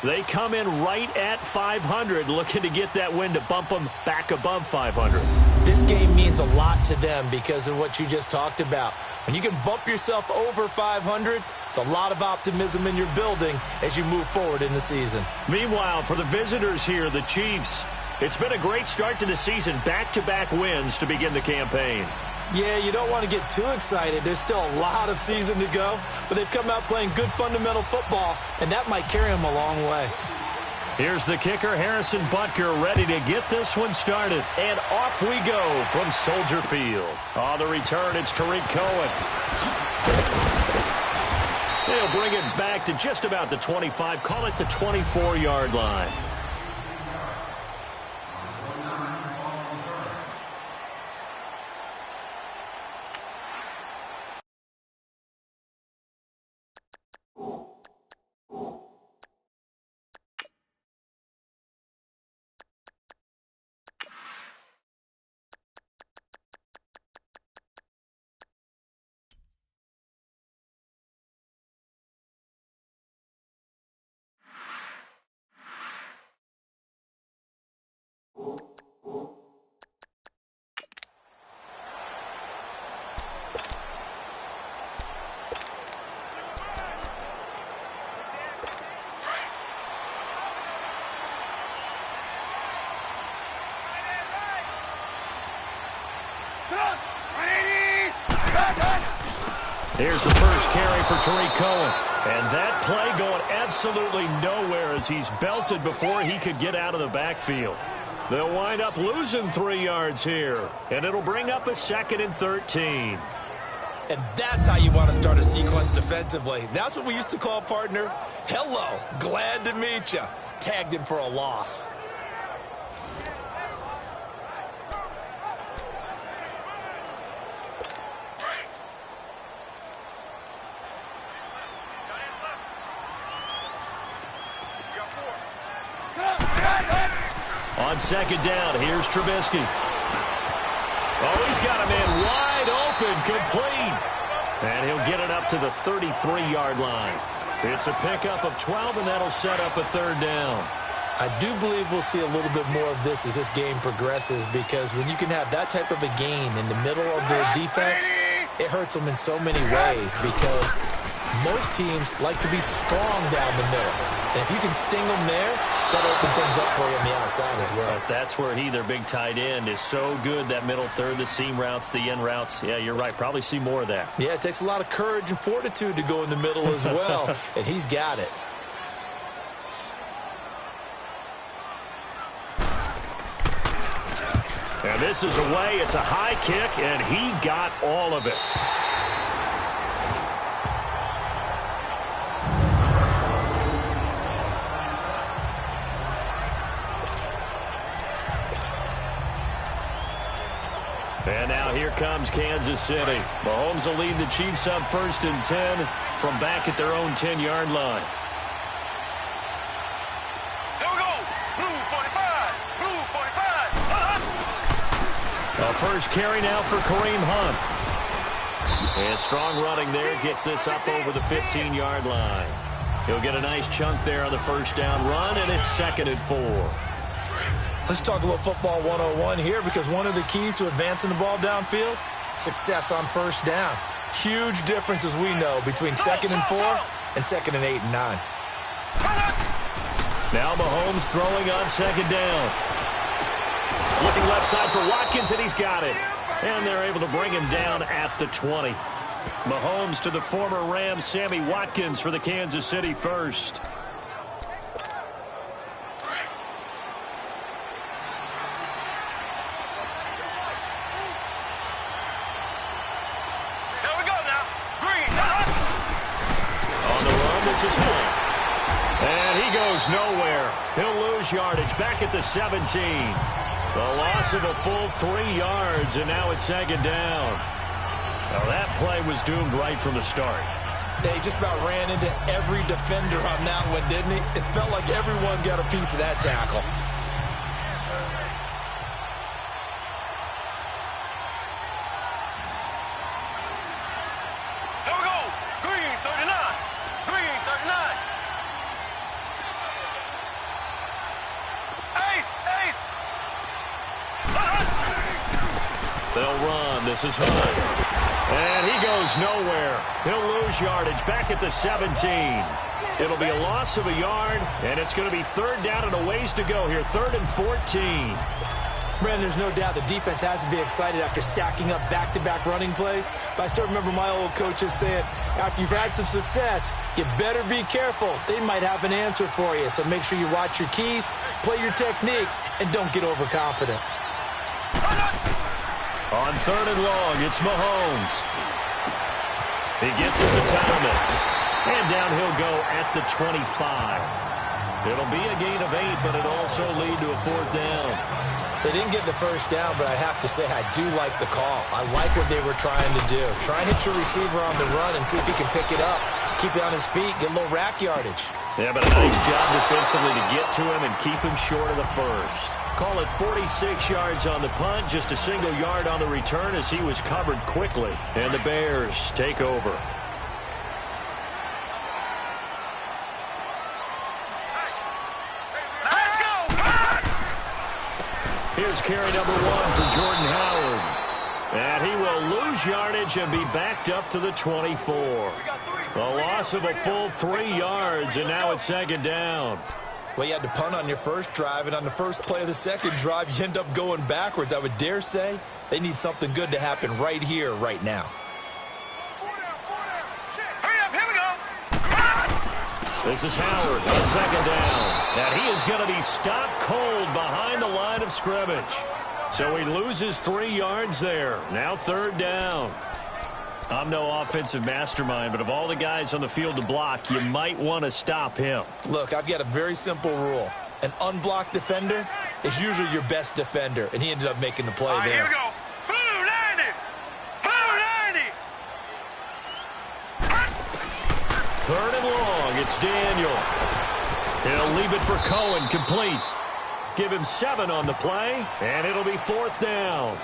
They come in right at 500, looking to get that win to bump them back above 500. This game means a lot to them because of what you just talked about. When you can bump yourself over 500, it's a lot of optimism in your building as you move forward in the season. Meanwhile, for the visitors here, the Chiefs, it's been a great start to the season. Back-to-back wins to begin the campaign. Yeah, you don't want to get too excited. There's still a lot of season to go, but they've come out playing good fundamental football, and that might carry them a long way. Here's the kicker, Harrison Butker, ready to get this one started. And off we go from Soldier Field. On the return, it's Tariq Cohen. They'll bring it back to just about the 25, call it the 24-yard line. Here's the first carry for Tariq Cohen. And that play going absolutely nowhere as he's belted before he could get out of the backfield. They'll wind up losing 3 yards here. And it'll bring up a 2nd and 13. And that's how you want to start a sequence defensively. That's what we used to call, partner, hello, glad to meet you. Tagged him for a loss. On 2nd down, here's Trubisky. Oh, he's got a man wide open, complete. And he'll get it up to the 33-yard line. It's a pickup of 12, and that'll set up a 3rd down. I do believe we'll see a little bit more of this as this game progresses, because when you can have that type of a gain in the middle of the defense, it hurts them in so many ways, because most teams like to be strong down the middle. And if you can sting them there, that'll open things up for you on the outside as well. But that's where their big tight end, is so good, that middle third, the seam routes, the end routes. Yeah, you're right. Probably see more of that. Yeah, it takes a lot of courage and fortitude to go in the middle as well, and he's got it. And this is away. It's a high kick, and he got all of it. And now here comes Kansas City. Mahomes will lead the Chiefs up 1st and 10 from back at their own 10-yard line. Here we go. Blue 45. Blue 45. A first carry now for Kareem Hunt. And strong running there gets this up over the 15-yard line. He'll get a nice chunk there on the 1st down run, and it's 2nd and 4. Let's talk a little football 101 here, because one of the keys to advancing the ball downfield, success on 1st down. Huge difference, as we know, between 2nd and 4 and 2nd and 8 and 9. Now Mahomes throwing on 2nd down. Looking left side for Watkins, and he's got it. And they're able to bring him down at the 20. Mahomes to the former Rams, Sammy Watkins, for the Kansas City first. This is Hunt. And he goes nowhere. He'll lose yardage back at the 17. The loss of a full 3 yards, and now it's second down. Now that play was doomed right from the start. They just about ran into every defender on that one, didn't he? It felt like everyone got a piece of that tackle. Here we go. Green 39. Green 39. Ace, ace. They'll run. This is Hunt. And he goes nowhere. He'll lose yardage back at the 17. It'll be a loss of a yard, and it's going to be third down and a ways to go here. 3rd and 14. Brandon, there's no doubt the defense has to be excited after stacking up back-to-back running plays. But I still remember my old coaches saying, after you've had some success, you better be careful. They might have an answer for you. So make sure you watch your keys, play your techniques, and don't get overconfident. On 3rd and long, it's Mahomes. He gets it to Thomas. And down he'll go at the 25. It'll be a gain of 8, but it'll also lead to a 4th down. They didn't get the first down, but I have to say I do like the call. I like what they were trying to do. Try and hit your receiver on the run and see if he can pick it up. Keep it on his feet, get a little rack yardage. Yeah, but a nice job defensively to get to him and keep him short of the first. Call it 46 yards on the punt, just a single yard on the return as he was covered quickly. And the Bears take over. Let's go. Here's carry number 1 for Jordan Howard. And he will lose yardage and be backed up to the 24. A loss of a full 3 yards, and now it's second down. Well, you had to punt on your first drive, and on the first play of the second drive, you end up going backwards. I would dare say they need something good to happen right here, right now. Hurry up, here we go. This is Howard on second down. And he is going to be stopped cold behind the line of scrimmage. So he loses 3 yards there. Now 3rd down. I'm no offensive mastermind, but of all the guys on the field to block, you might want to stop him. Look, I've got a very simple rule. An unblocked defender is usually your best defender, and he ended up making the play there. Here we go. Blue 90. Blue 90. 3rd and long. It's Daniel. He'll leave it for Cohen, complete. Give him 7 on the play, and it'll be 4th down.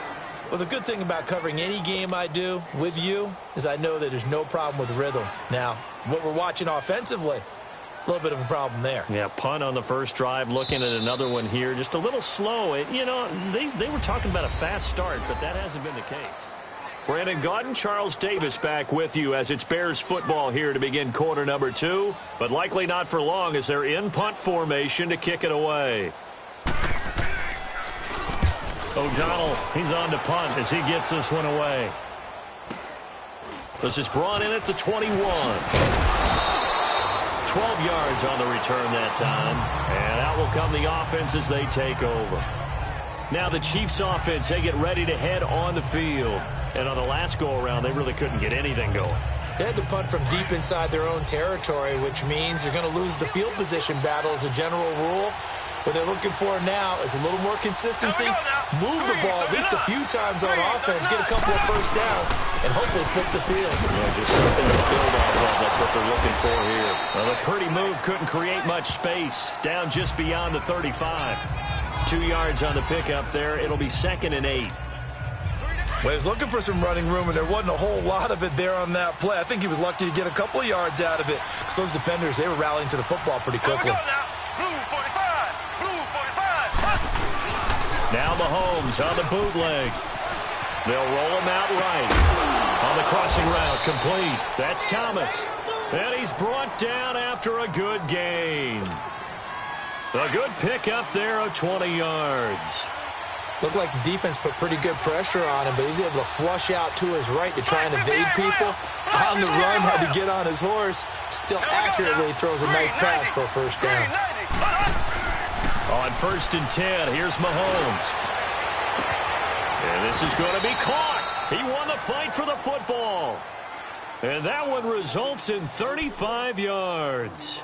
Well, the good thing about covering any game I do with you is I know that there's no problem with rhythm. Now, what we're watching offensively, a little bit of a problem there. Yeah, punt on the first drive, looking at another one here. Just a little slow. You know, they were talking about a fast start, but that hasn't been the case. Brandon Gaudin, Charles Davis back with you as it's Bears football here to begin quarter number 2, but likely not for long as they're in punt formation to kick it away. O'Donnell, he's on to punt as he gets this one away. This is brought in at the 21. 12 yards on the return that time. And out will come the offense as they take over. Now the Chiefs offense, they get ready to head on the field. And on the last go-around, they really couldn't get anything going. They had to punt from deep inside their own territory, which means you're going to lose the field position battle as a general rule. What they're looking for now is a little more consistency, move the ball at least a few times on offense, get a couple of first downs, and hopefully flip the field. Yeah, just something to build off of. That's what they're looking for here. Well, the pretty move couldn't create much space. Down just beyond the 35. 2 yards on the pickup there. It'll be 2nd and 8. Well, he was looking for some running room, and there wasn't a whole lot of it there on that play. I think he was lucky to get a couple of yards out of it because those defenders, they were rallying to the football pretty quickly. Blue 45. Blue 45. Now Mahomes on the bootleg. They'll roll him out right. On the crossing route, complete. That's Thomas. And he's brought down after a good gain. A good pickup there of 20 yards. Looked like the defense put pretty good pressure on him, but he's able to flush out to his right to try and evade people. On the run, had to get on his horse. Still accurately throws a nice pass for a first down. On 1st and 10, here's Mahomes. And this is going to be caught. He won the fight for the football. And that one results in 35 yards.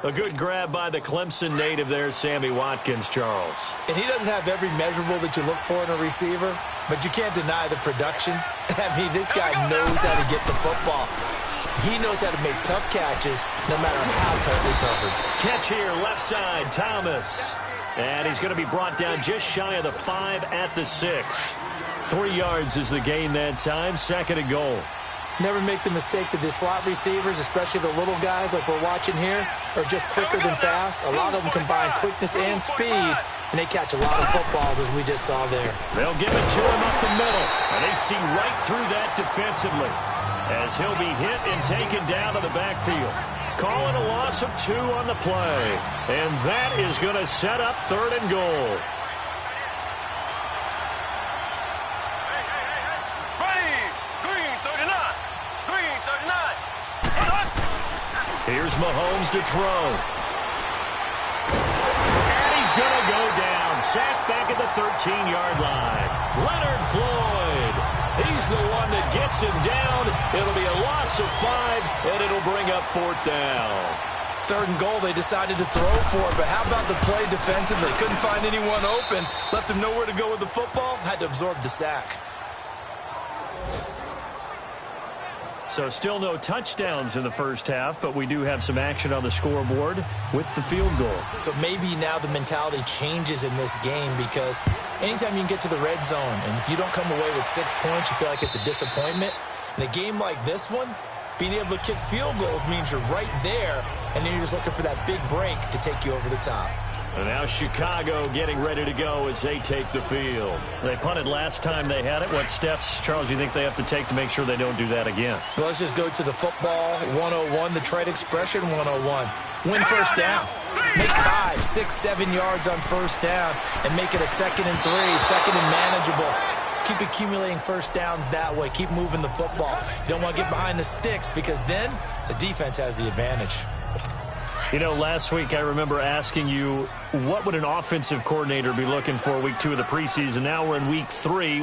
A good grab by the Clemson native there, Sammy Watkins, Charles. And he doesn't have every measurable that you look for in a receiver, but you can't deny the production. I mean, this guy knows how to get the football. He knows how to make tough catches, no matter how tightly covered. Catch here, left side, Thomas. And he's going to be brought down just shy of the 5 at the 6. 3 yards is the gain that time, 2nd and goal. Never make the mistake that the slot receivers, especially the little guys like we're watching here, are just quicker than fast. A lot of them combine quickness and speed, and they catch a lot of footballs, as we just saw there. They'll give it to him up the middle, and they see right through that defensively as he'll be hit and taken down to the backfield. Calling a loss of 2 on the play, and that is going to set up 3rd and goal. Here's Mahomes to throw. And he's going to go down. Sacked back at the 13-yard line. Leonard Floyd. He's the one that gets him down. It'll be a loss of 5, and it'll bring up 4th down. 3rd and goal, they decided to throw for it, but how about the play defensively? Couldn't find anyone open. Left him nowhere to go with the football. Had to absorb the sack. So still no touchdowns in the first half, but we do have some action on the scoreboard with the field goal. So maybe now the mentality changes in this game, because anytime you can get to the red zone, and if you don't come away with 6 points, you feel like it's a disappointment. In a game like this one, being able to kick field goals means you're right there, and then you're just looking for that big break to take you over the top. And now Chicago getting ready to go as they take the field. They punted last time they had it. What steps, Charles, do you think they have to take to make sure they don't do that again? Well, let's just go to the football 101, the trade expression 101. Win first down. Make 5, 6, 7 yards on first down and make it a 2nd and 3, 2nd and manageable. Keep accumulating first downs that way. Keep moving the football. You don't want to get behind the sticks, because then the defense has the advantage. You know, last week I remember asking you, what would an offensive coordinator be looking for week 2 of the preseason? Now we're in week 3.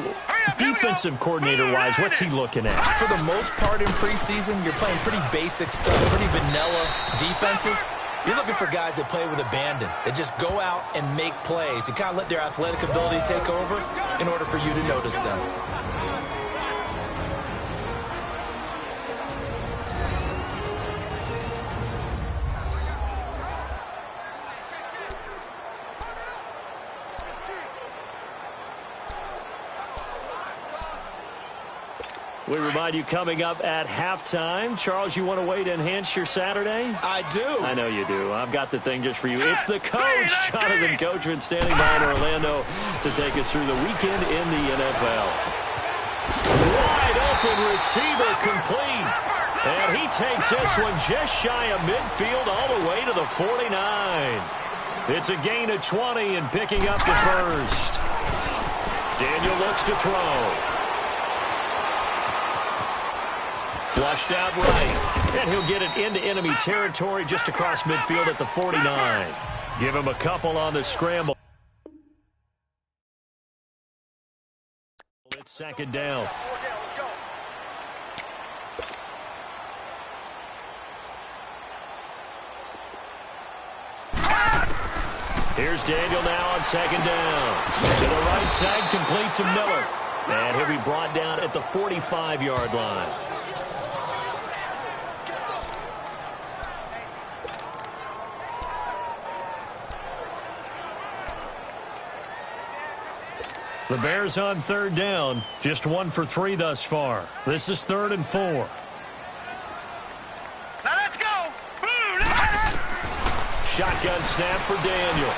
Defensive coordinator-wise, what's he looking at? For the most part in preseason, you're playing pretty basic stuff, pretty vanilla defenses. You're looking for guys that play with abandon, that just go out and make plays. You kind of let their athletic ability take over in order for you to notice them. We remind you, coming up at halftime. Charles, you want a way to enhance your Saturday? I do. I know you do. I've got the thing just for you. It's the coach, Jonathan Coachman, standing by in Orlando to take us through the weekend in the NFL. Wide open receiver complete. And he takes this one just shy of midfield all the way to the 49. It's a gain of 20 and picking up the first. Daniel looks to throw. Flushed out right, and he'll get it into enemy territory just across midfield at the 49. Give him a couple on the scramble. It's 2nd down. Here's Daniel now on 2nd down. To the right side, complete to Miller. And he'll be brought down at the 45-yard line. The Bears on 3rd down, just 1 for 3 thus far. This is 3rd and 4. Now let's go. Shotgun snap for Daniel.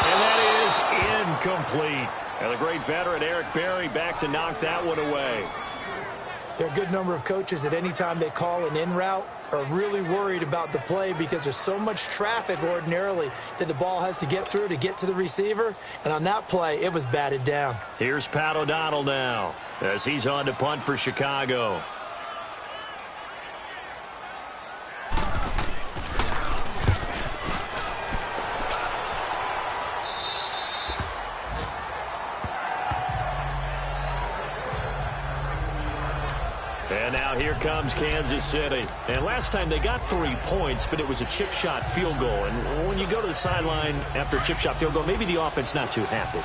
And that is incomplete. And the great veteran Eric Berry back to knock that one away. There are a good number of coaches that any time they call an in route are really worried about the play, because there's so much traffic ordinarily that the ball has to get through to get to the receiver. And on that play, it was batted down. Here's Pat O'Donnell now as he's on to punt for Chicago. And now here comes Kansas City. And last time they got 3 points, but it was a chip shot field goal. And when you go to the sideline after a chip shot field goal, maybe the offense not too happy.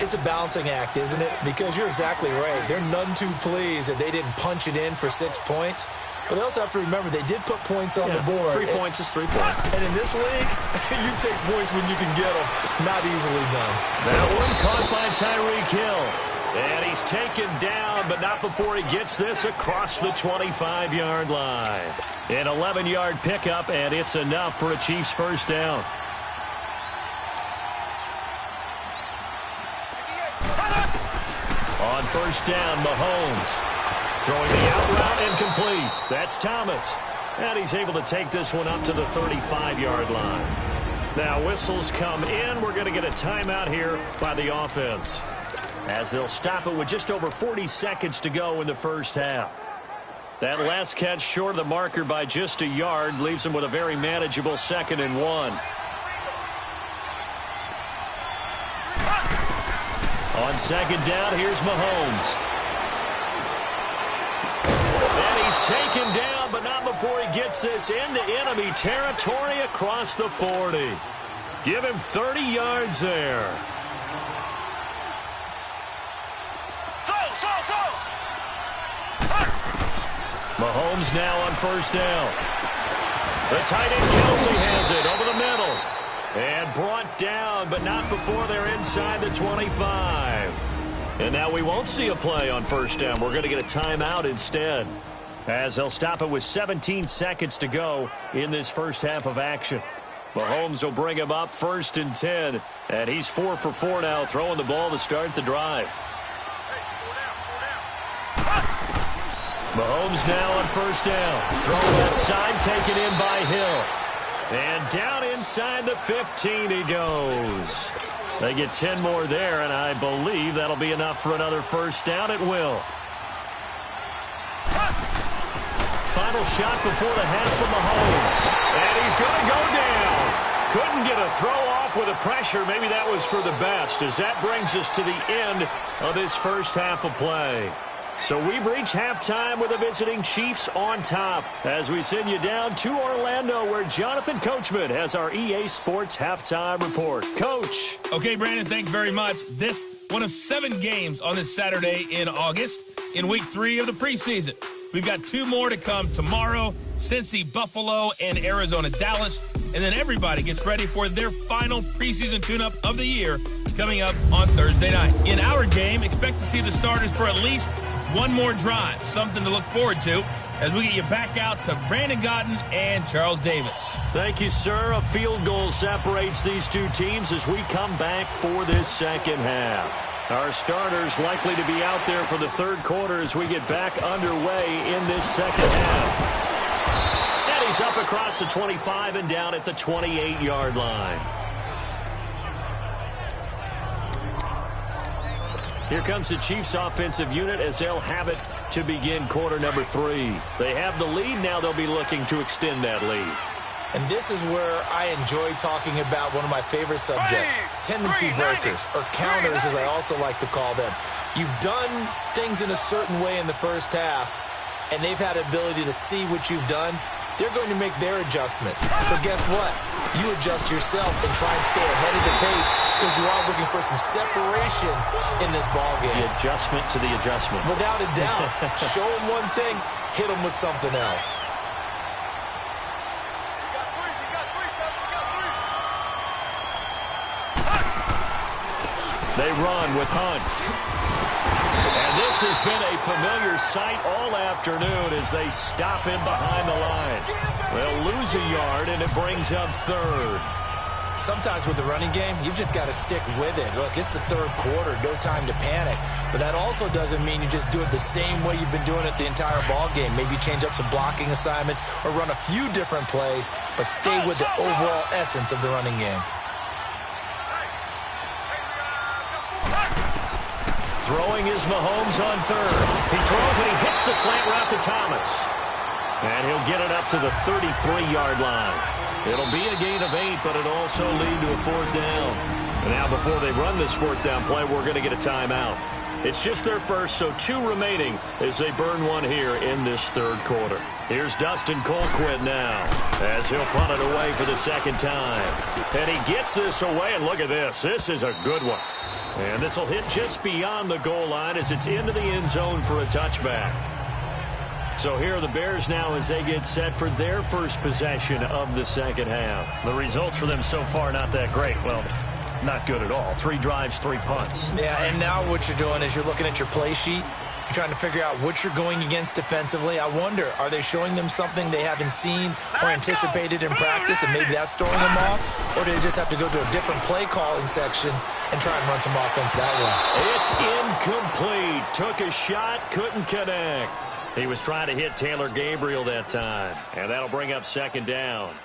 It's a balancing act, isn't it? Because you're exactly right. They're none too pleased that they didn't punch it in for 6 points. But they also have to remember they did put points on the board. 3 points is 3 points. And in this league, you take points when you can get them. Not easily done. That one caught by Tyreek Hill. And he's taken down, but not before he gets this across the 25-yard line. An 11-yard pickup, and it's enough for a Chiefs first down. On first down, Mahomes. Throwing the out route incomplete. That's Thomas. And he's able to take this one up to the 35-yard line. Now whistles come in. We're going to get a timeout here by the offense, as they'll stop it with just over 40 seconds to go in the first half. That last catch short of the marker by just a yard leaves them with a very manageable 2nd and 1. On second down, here's Mahomes. And he's taken down, but not before he gets this into enemy territory across the 40. Give him 30 yards there. Mahomes now on first down. The tight end Kelsey has it over the middle. And brought down, but not before they're inside the 25. And now we won't see a play on first down. We're going to get a timeout instead, as they'll stop it with 17 seconds to go in this first half of action. Mahomes will bring him up 1st and 10. And he's 4 for 4 now, throwing the ball to start the drive. Mahomes now on first down. Throw left side, taken in by Hill. And down inside the 15 he goes. They get 10 more there, and I believe that'll be enough for another first down. It will. Final shot before the half from Mahomes. And he's going to go down. Couldn't get a throw off with the pressure. Maybe that was for the best, as that brings us to the end of this first half of play. So we've reached halftime with the visiting Chiefs on top, as we send you down to Orlando, where Jonathan Coachman has our EA Sports halftime report. Coach. Okay, Brandon, thanks very much. This one of 7 games on this Saturday in August in week 3 of the preseason. We've got 2 more to come tomorrow, Cincy, Buffalo, and Arizona, Dallas. And then everybody gets ready for their final preseason tune-up of the year coming up on Thursday night. In our game, expect to see the starters for at least 1 more drive, something to look forward to as we get you back out to Brandon Gotten and Charles Davis. Thank you, sir. A field goal separates these 2 teams as we come back for this second half. Our starters likely to be out there for the 3rd quarter as we get back underway in this second half. And he's up across the 25 and down at the 28-yard line. Here comes the Chiefs offensive unit as they'll have it to begin quarter number 3. They have the lead. Now they'll be looking to extend that lead. And this is where I enjoy talking about one of my favorite subjects, tendency breakers, or counters as I also like to call them. You've done things in a certain way in the first half, and they've had the ability to see what you've done. They're going to make their adjustments. So guess what? You adjust yourself and try and stay ahead of the pace, because you are looking for some separation in this ball game. The adjustment to the adjustment. Without a doubt. Show them one thing, hit them with something else. They run with Hunt. And this has been a familiar sight all afternoon as they stop in behind the line. They'll lose a yard, and it brings up 3rd. Sometimes with the running game, you've just got to stick with it. Look, it's the 3rd quarter, no time to panic. But that also doesn't mean you just do it the same way you've been doing it the entire ball game. Maybe change up some blocking assignments or run a few different plays, but stay with the overall essence of the running game. Throwing is Mahomes on 3rd. He throws and he hits the slant route to Thomas. And he'll get it up to the 33-yard line. It'll be a gain of 8, but it'll also lead to a 4th down. And now before they run this 4th down play, we're going to get a timeout. It's just their first, so 2 remaining as they burn one here in this third quarter. Here's Dustin Colquitt now as he'll punt it away for the second time. And he gets this away, and look at this. This is a good one. And this will hit just beyond the goal line as it's into the end zone for a touchback. So here are the Bears now as they get set for their first possession of the second half. The results for them so far not that great. Well, not good at all. 3 drives, 3 punts. Yeah, and now what you're doing is you're looking at your play sheet. You're trying to figure out what you're going against defensively. I wonder, are they showing them something they haven't seen or anticipated in practice, and maybe that's throwing them off? Or do they just have to go to a different play calling section and try and run some offense that way? It's incomplete. Took a shot, couldn't connect. He was trying to hit Taylor Gabriel that time, and that'll bring up second down.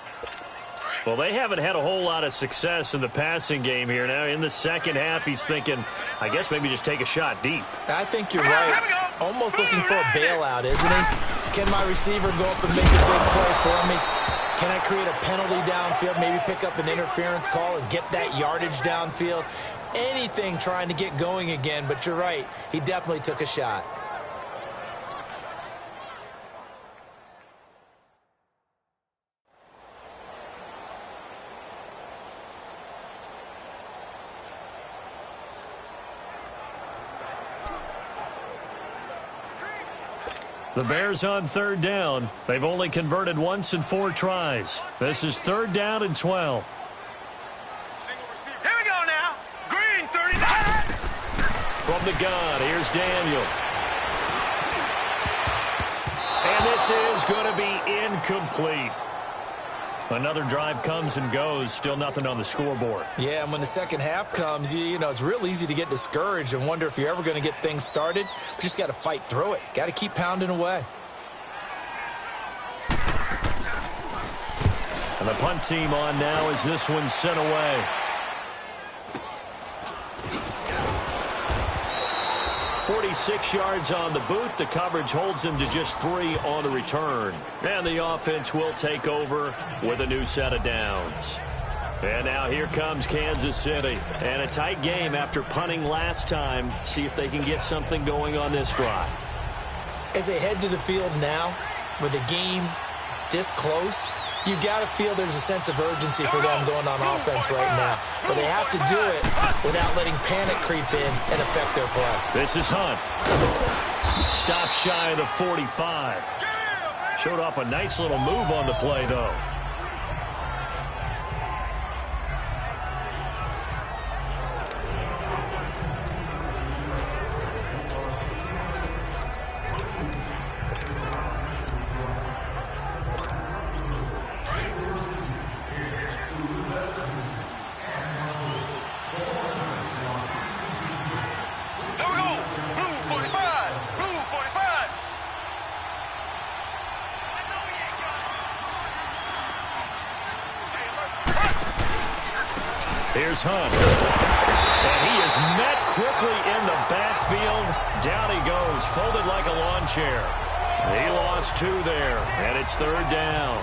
Well, they haven't had a whole lot of success in the passing game here. Now, in the second half, he's thinking, I guess maybe just take a shot deep. I think you're right. Almost looking for a bailout, isn't he? Can my receiver go up and make a big play for me? Can I create a penalty downfield, maybe pick up an interference call and get that yardage downfield? Anything trying to get going again, but you're right. He definitely took a shot. The Bears on third down. They've only converted once in 4 tries. This is 3rd down and 12. Here we go now. Green 39. From the gun, here's Daniel. And this is going to be incomplete. Another drive comes and goes. Still nothing on the scoreboard. Yeah, and when the second half comes, you know, it's real easy to get discouraged and wonder if you're ever going to get things started. You just got to fight through it. Got to keep pounding away. And the punt team on now as this one's sent away. 46 yards on the boot. The coverage holds him to just 3 on the return. And the offense will take over with a new set of downs. And now here comes Kansas City. And a tight game after punting last time. See if they can get something going on this drive. As they head to the field now, with the game this close, you got to feel there's a sense of urgency for them going on offense right now. But they have to do it without letting panic creep in and affect their play. This is Hunt. Stop shy of the 45. Showed off a nice little move on the play, though. Here's Hunt. And he is met quickly in the backfield. Down he goes, folded like a lawn chair. He lost 2 there, and it's 3rd down.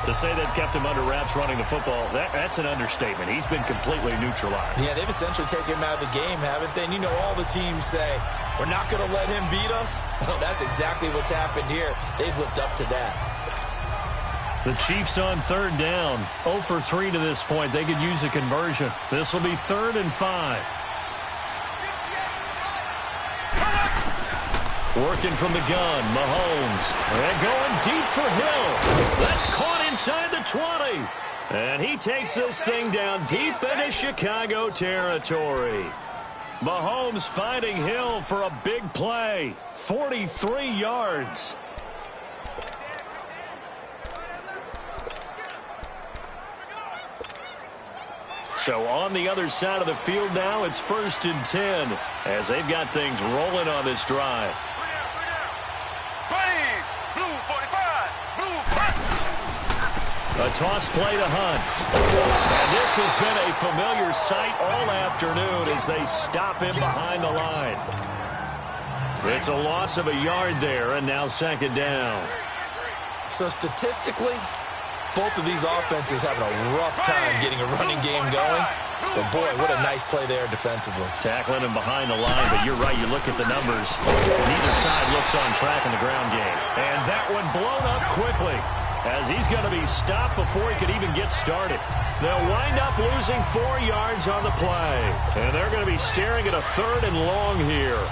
To say they've kept him under wraps running the football, that's an understatement. He's been completely neutralized. Yeah, they've essentially taken him out of the game, haven't they? And you know all the teams say, we're not going to let him beat us. Well, that's exactly what's happened here. They've lived up to that. The Chiefs on 3rd down. 0 for 3 to this point. They could use a conversion. This will be 3rd and 5. Working from the gun, Mahomes. And going deep for Hill. That's caught inside the 20. And he takes this thing down deep into Chicago territory. Mahomes finding Hill for a big play. 43 yards. So on the other side of the field now, it's 1st and 10 as they've got things rolling on this drive. Blue 45. Blue punt. A toss play to Hunt. And this has been a familiar sight all afternoon as they stop him behind the line. It's a loss of a yard there, and now 2nd down. So statistically, both of these offenses having a rough time getting a running game going. But, boy, what a nice play there defensively. Tackling him behind the line, but you're right. You look at the numbers. Neither side looks on track in the ground game. And that one blown up quickly as he's going to be stopped before he could even get started. They'll wind up losing 4 yards on the play. And they're going to be staring at a 3rd and long here.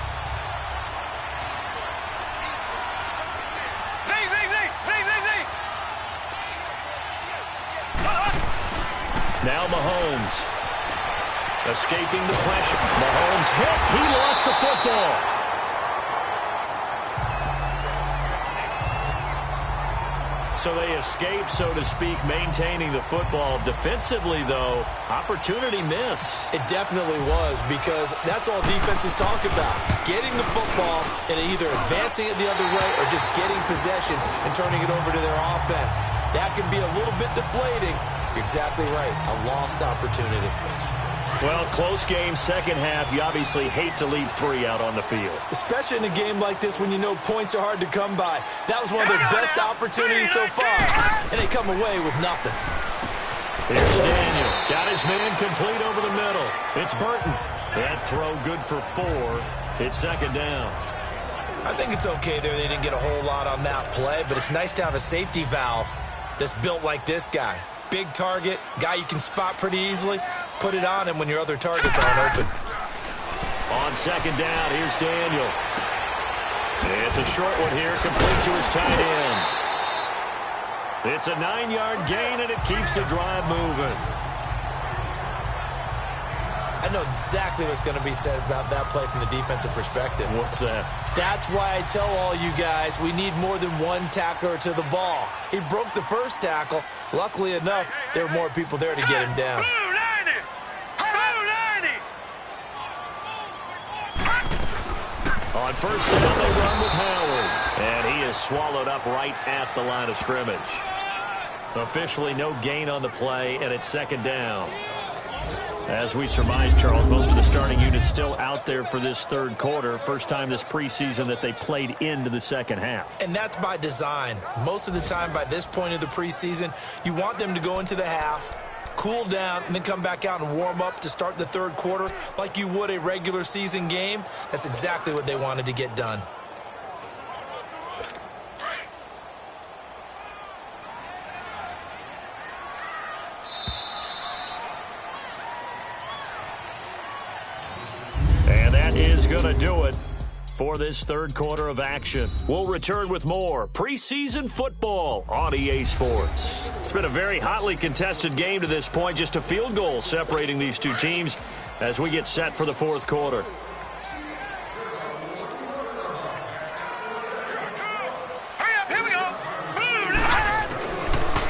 Now Mahomes. Escaping the pressure. Mahomes hit. He lost the football. So they escape, so to speak, maintaining the football. Defensively, though, opportunity miss. It definitely was, because that's all defenses talk about. Getting the football and either advancing it the other way or just getting possession and turning it over to their offense. That can be a little bit deflating. You're exactly right. A lost opportunity. Well, close game, second half. You obviously hate to leave 3 out on the field. Especially in a game like this when you know points are hard to come by. That was one of their best opportunities so far, and they come away with nothing. Here's Daniel. Got his man complete over the middle. It's Burton. That throw good for 4. It's second down. I think it's okay there. They didn't get a whole lot on that play, but it's nice to have a safety valve that's built like this guy. Big target, guy you can spot pretty easily. Put it on him when your other targets aren't open. On second down, here's Daniel. It's a short one here, complete to his tight end. It's a 9-yard gain, and it keeps the drive moving. I know exactly what's going to be said about that play from the defensive perspective. What's that? That's why I tell all you guys we need more than one tackler to the ball. He broke the first tackle. Luckily enough, there were more people there to get him down. On first down, they run with Howard. And he is swallowed up right at the line of scrimmage. Officially no gain on the play, and it's second down. As we surmise, Charles, most of the starting units still out there for this third quarter. First time this preseason that they played into the second half. And that's by design. Most of the time by this point of the preseason, you want them to go into the half, cool down, and then come back out and warm up to start the third quarter like you would a regular season game. That's exactly what they wanted to get done. And that is going to do it for this third quarter of action. We'll return with more preseason football on EA Sports. It's been a very hotly contested game to this point. Just a field goal separating these two teams as we get set for the fourth quarter. Here we go.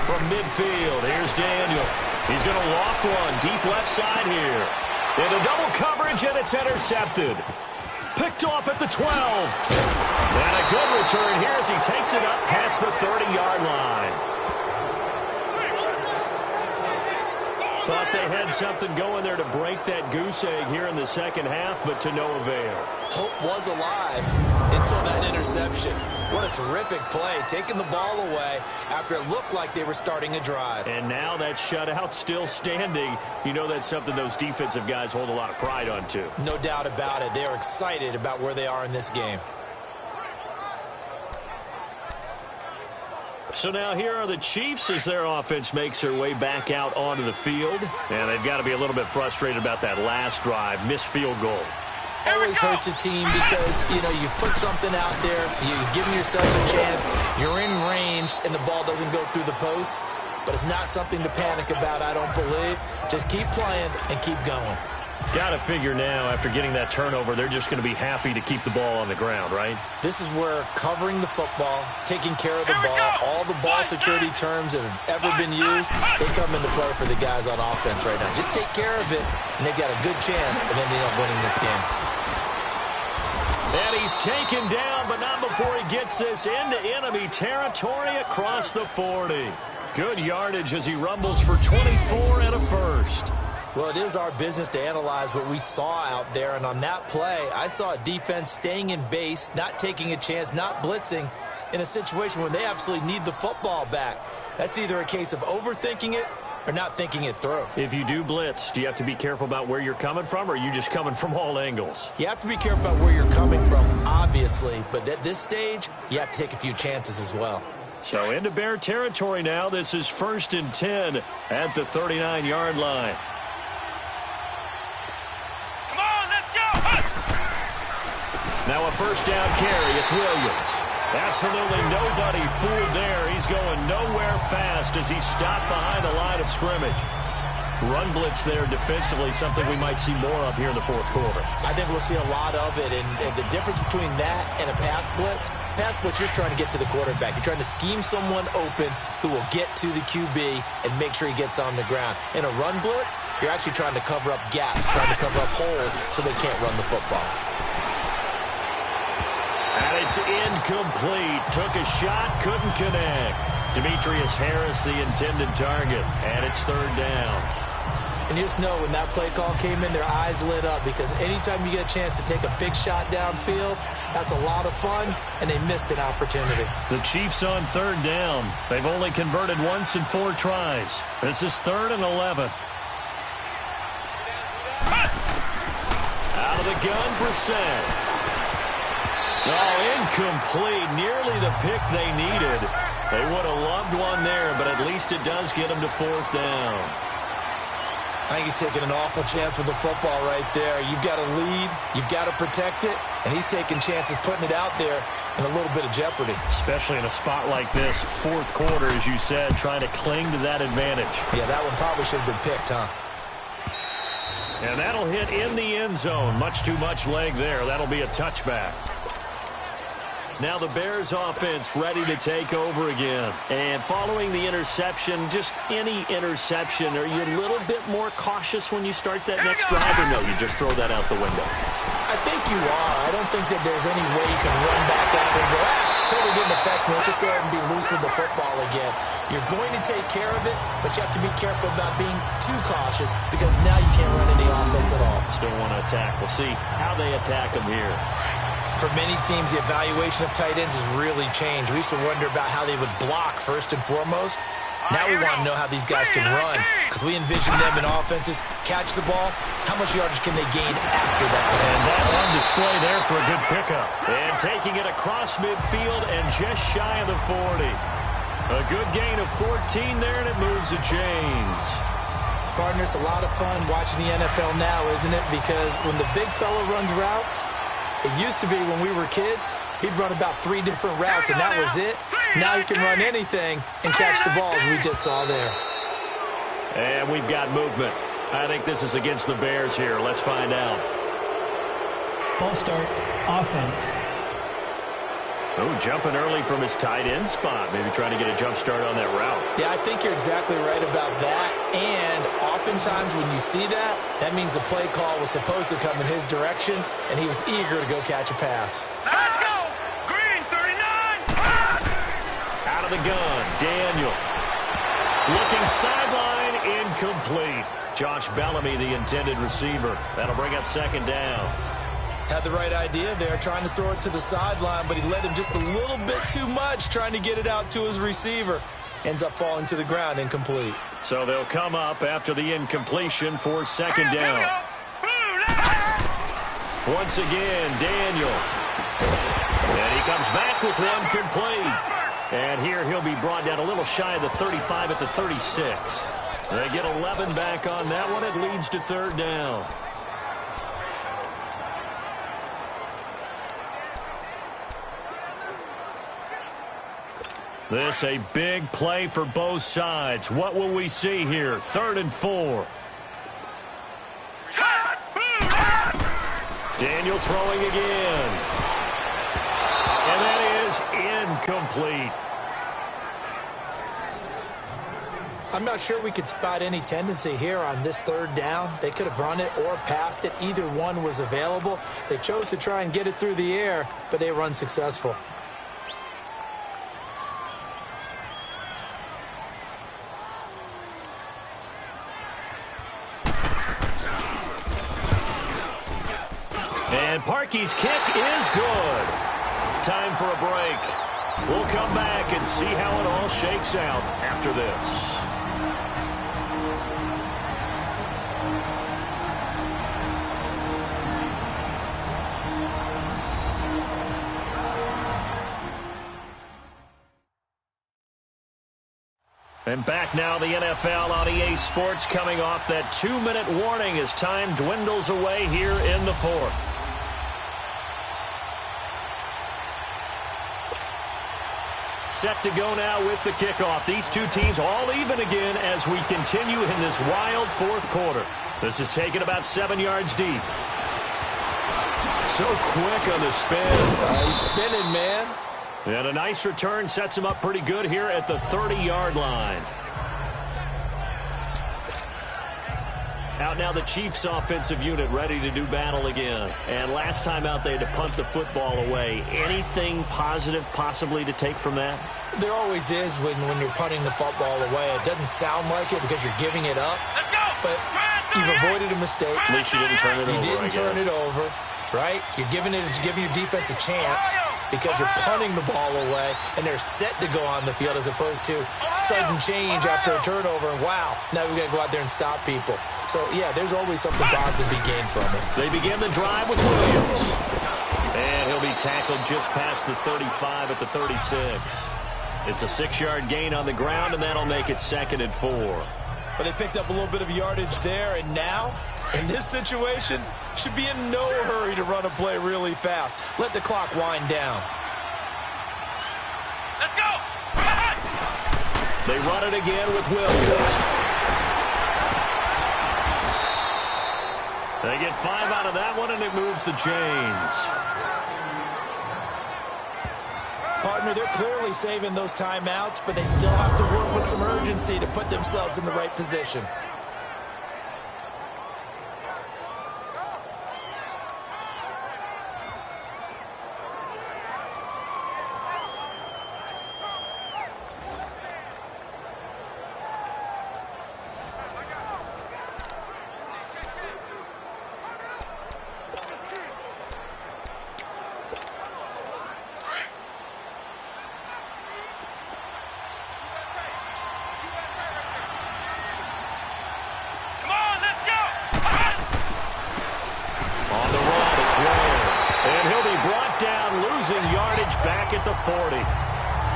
From midfield, here's Daniel. He's going to loft one deep left side here. Into double coverage, and it's intercepted. Picked off at the 12. And a good return here as he takes it up past the 30-yard line. Thought they had something going there to break that goose egg here in the second half, but to no avail. Hope was alive until that interception. What a terrific play, taking the ball away after it looked like they were starting a drive. And now that shutout still standing. You know that's something those defensive guys hold a lot of pride on, too. No doubt about it. They are excited about where they are in this game. So now here are the Chiefs as their offense makes their way back out onto the field. And they've got to be a little bit frustrated about that last drive, missed field goal. Always hurts a team because, you know, you put something out there, you're giving yourself a chance, you're in range, and the ball doesn't go through the posts. But it's not something to panic about, I don't believe. Just keep playing and keep going. Got to figure now, after getting that turnover, they're just going to be happy to keep the ball on the ground, right? This is where covering the football, taking care of the ball, all the ball security terms that have ever been used, they come into play for the guys on offense right now. Just take care of it, and they've got a good chance of ending up winning this game. And he's taken down, but not before he gets this into enemy territory across the 40. Good yardage as he rumbles for 24 and a first. Well, it is our business to analyze what we saw out there, and on that play, I saw a defense staying in base, not taking a chance, not blitzing, in a situation where they absolutely need the football back. That's either a case of overthinking it or not thinking it through. If you do blitz, do you have to be careful about where you're coming from, or are you just coming from all angles? You have to be careful about where you're coming from, obviously, but at this stage, you have to take a few chances as well. So into Bear territory now. This is 1st and 10 at the 39-yard line. Come on, let's go! Now a first down carry. It's Williams. Absolutely nobody fooled there. He's going nowhere fast as he's stopped behind the line of scrimmage. Run blitz there defensively, something we might see more of here in the fourth quarter. I think we'll see a lot of it, and the difference between that and a pass blitz, you're just trying to get to the quarterback. You're trying to scheme someone open who will get to the QB and make sure he gets on the ground. In a run blitz, you're actually trying to cover up gaps, trying to cover up holes so they can't run the football. And it's incomplete. Took a shot, couldn't connect. Demetrius Harris, the intended target, and it's 3rd down. And you just know when that play call came in, their eyes lit up, because anytime you get a chance to take a big shot downfield, that's a lot of fun, and they missed an opportunity. The Chiefs on 3rd down. They've only converted once in 4 tries. This is 3rd and 11. Out of the gun, Brissett. Oh, incomplete. Nearly the pick they needed. They would have loved one there, but at least it does get them to 4th down. I think he's taking an awful chance with the football right there. You've got to lead, you've got to protect it, and he's taking chances putting it out there in a little bit of jeopardy. Especially in a spot like this, 4th quarter, as you said, trying to cling to that advantage. Yeah, that one probably should have been picked, huh? And that'll hit in the end zone. Much too much leg there. That'll be a touchback. Now the Bears offense ready to take over again. And following the interception, just any interception, are you a little bit more cautious when you start that next drive, or no, you just throw that out the window? I think you are. I don't think that there's any way you can run back out there and go, totally didn't affect me. Let's just go ahead and be loose with the football again. You're going to take care of it, but you have to be careful about being too cautious, because now you can't run any offense at all. Still want to attack. We'll see how they attack them here. For many teams, the evaluation of tight ends has really changed. We used to wonder about how they would block first and foremost. Now we want to know how these guys can run, because we envision them in offenses catch the ball. How much yardage can they gain after that? And that on display there for a good pickup. And taking it across midfield and just shy of the 40. A good gain of 14 there, and it moves the chains. Partner, it's a lot of fun watching the NFL now, isn't it? Because when the big fella runs routes, it used to be when we were kids, he'd run about 3 different routes, and that was it. Now he can run anything and catch the balls we just saw there. And we've got movement. I think this is against the Bears here. Let's find out. False start, offense. Oh, jumping early from his tight end spot. Maybe trying to get a jump start on that route. Yeah, I think you're exactly right about that. And oftentimes when you see that, that means the play call was supposed to come in his direction, and he was eager to go catch a pass. Let's go! Green 39! Out of the gun, Daniel. Looking sideline, incomplete. Josh Bellamy, the intended receiver. That'll bring up 2nd down. Had the right idea there, trying to throw it to the sideline, but he let him just a little bit too much, trying to get it out to his receiver. Ends up falling to the ground, incomplete. So they'll come up after the incompletion for 2nd down. Once again, Daniel. And he comes back with one complete. And here he'll be brought down a little shy of the 35 at the 36. They get 11 back on that one. It leads to 3rd down. This a big play for both sides. What will we see here? 3rd and 4. Daniel throwing again. And that is incomplete. I'm not sure we could spot any tendency here on this 3rd down. They could have run it or passed it. Either one was available. They chose to try and get it through the air, but they were unsuccessful. And Parkey's kick is good. Time for a break. We'll come back and see how it all shakes out after this. And back now, the NFL on EA Sports, coming off that 2-minute warning as time dwindles away here in the fourth. Set to go now with the kickoff. These two teams all even again as we continue in this wild fourth quarter. This is taken about 7 yards deep. So quick on the spin. He's spinning, man. And a nice return sets him up pretty good here at the 30-yard line. Out now the Chiefs offensive unit ready to do battle again. And last time out they had to punt the football away. Anything positive possibly to take from that? There always is when you're punting the football away. It doesn't sound like it because you're giving it up. But you've avoided a mistake. At least you didn't turn it over. You didn't turn it over, right? You're giving your defense a chance because you're punting the ball away and they're set to go on the field as opposed to sudden change after a turnover. And wow, now we've got to go out there and stop people. So, yeah, there's always something positive to be gained from it. They begin the drive with Williams. And he'll be tackled just past the 35 at the 36. It's a 6-yard gain on the ground, and that'll make it 2nd and 4. But they picked up a little bit of yardage there, and now, in this situation, should be in no hurry to run a play really fast. Let the clock wind down. Let's go! They run it again with Williams. They get 5 out of that one, and it moves the chains. Partner, they're clearly saving those timeouts, but they still have to work with some urgency to put themselves in the right position.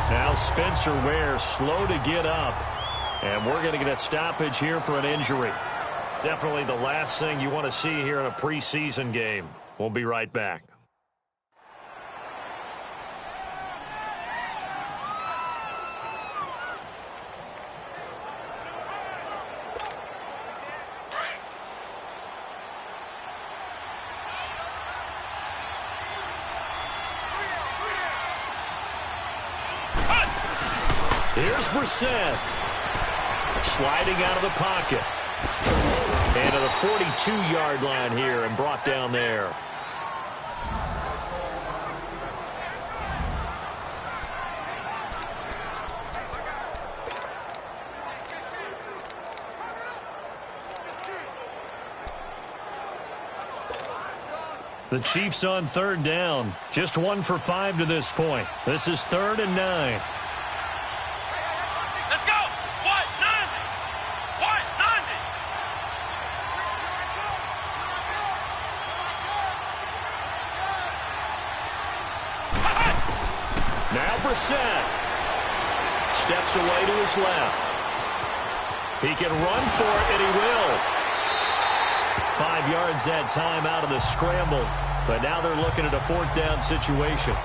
Now Spencer Ware slow to get up. And we're going to get a stoppage here for an injury. Definitely the last thing you want to see here in a preseason game. We'll be right back. Here's Brissett. Sliding out of the pocket. And to the 42-yard line here and brought down there. The Chiefs on 3rd down. Just 1 for 5 to this point. This is 3rd and 9. Brissett steps away to his left. He can run for it, and he will. 5 yards that time out of the scramble. But now they're looking at a 4th down situation.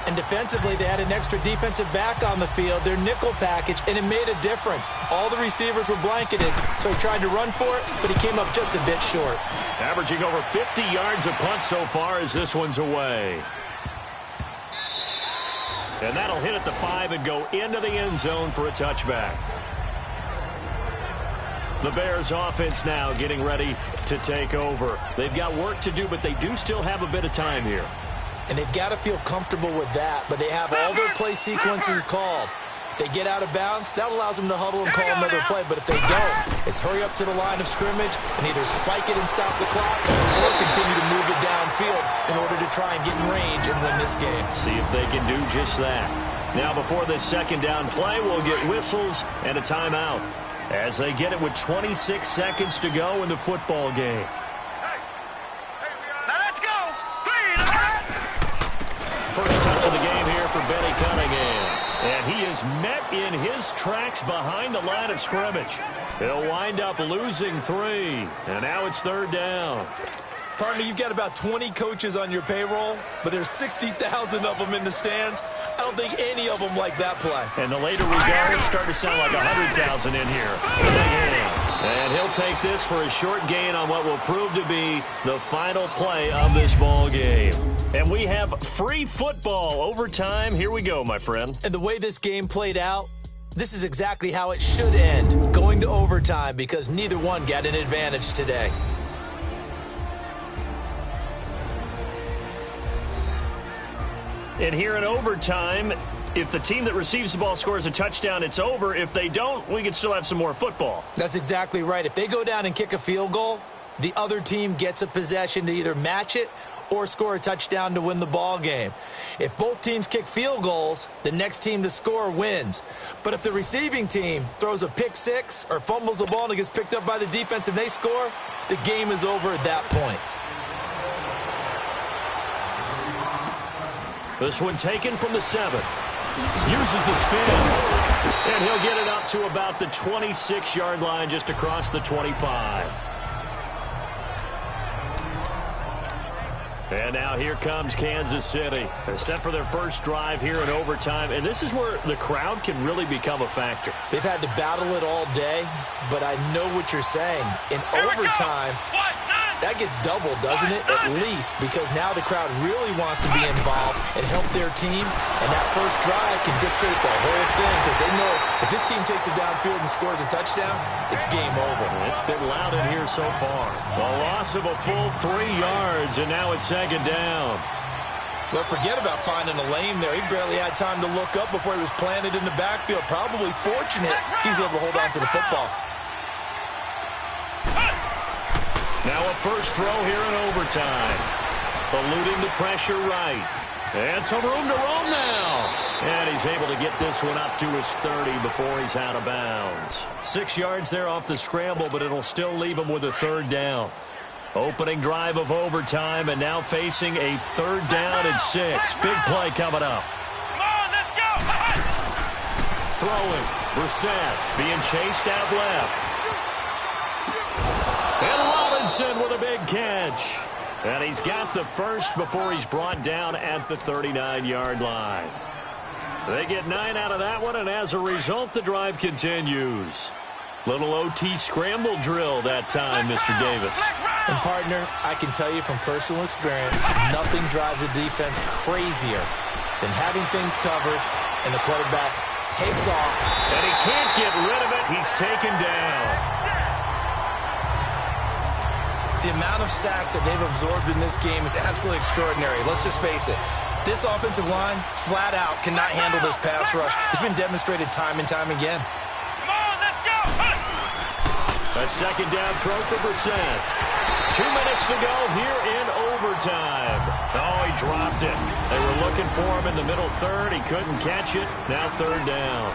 And defensively, they had an extra defensive back on the field, their nickel package, and it made a difference. All the receivers were blanketed, so he tried to run for it, but he came up just a bit short. Averaging over 50 yards a punt so far as this one's away. And that'll hit at the 5 and go into the end zone for a touchback. The Bears offense now getting ready to take over. They've got work to do, but they do still have a bit of time here. And they've got to feel comfortable with that, but they have all their play sequences called. If they get out of bounds, that allows them to huddle and call another play. But if they don't, it's hurry up to the line of scrimmage and either spike it and stop the clock or continue to move it downfield in order to try and get in range and win this game. See if they can do just that. Now before this 2nd down play, we'll get whistles and a timeout as they get it with 26 seconds to go in the football game. Now let's go. First touch of the game here for Benny Cunningham. And he is is met in his tracks behind the line of scrimmage. He'll wind up losing 3, and now it's 3rd down. Partner, you've got about 20 coaches on your payroll, but there's 60,000 of them in the stands. I don't think any of them like that play. And the later we go, it's starting to sound like 100,000 in here. And he'll take this for a short gain on what will prove to be the final play of this ball game. And we have free football overtime. Here we go, my friend. And the way this game played out, this is exactly how it should end, going to overtime, because neither one got an advantage today. And here in overtime, if the team that receives the ball scores a touchdown, it's over. If they don't, we can still have some more football. That's exactly right. If they go down and kick a field goal, the other team gets a possession to either match it or score a touchdown to win the ball game. If both teams kick field goals, the next team to score wins. But if the receiving team throws a pick six or fumbles the ball and it gets picked up by the defense and they score, the game is over at that point. This one taken from the 7. Uses the spin. And he'll get it up to about the 26-yard line, just across the 25. And now here comes Kansas City. They're set for their first drive here in overtime. And this is where the crowd can really become a factor. They've had to battle it all day, but I know what you're saying. In overtime, that gets doubled, doesn't it? At least, because now the crowd really wants to be involved and help their team. And that first drive can dictate the whole thing, because they know if this team takes it downfield and scores a touchdown, it's game over. It's been loud in here so far. A loss of a full 3 yards, and now it's 2nd down. But forget about finding a lane there. He barely had time to look up before he was planted in the backfield. Probably fortunate he was able to hold on to the football. Now a first throw here in overtime. Eluding the pressure right. And some room to roam now. And he's able to get this one up to his 30 before he's out of bounds. 6 yards there off the scramble, but it'll still leave him with a 3rd down. Opening drive of overtime, and now facing a 3rd down and 6. Big play coming up. Come on, let's go! Throwing. Brissett being chased out left. And Robinson with a big catch. And he's got the first before he's brought down at the 39-yard line. They get 9 out of that one, and as a result, the drive continues. Little OT scramble drill that time, Mr. Davis. And, partner, I can tell you from personal experience, nothing drives a defense crazier than having things covered and the quarterback takes off. And he can't get rid of it. He's taken down. The amount of sacks that they've absorbed in this game is absolutely extraordinary. Let's just face it. This offensive line, flat out, cannot handle this pass rush. It's been demonstrated time and time again. Come on, let's go! A 2nd down throw for Brissett. 2 minutes to go here in overtime. Oh, he dropped it. They were looking for him in the middle 3rd. He couldn't catch it. Now 3rd down.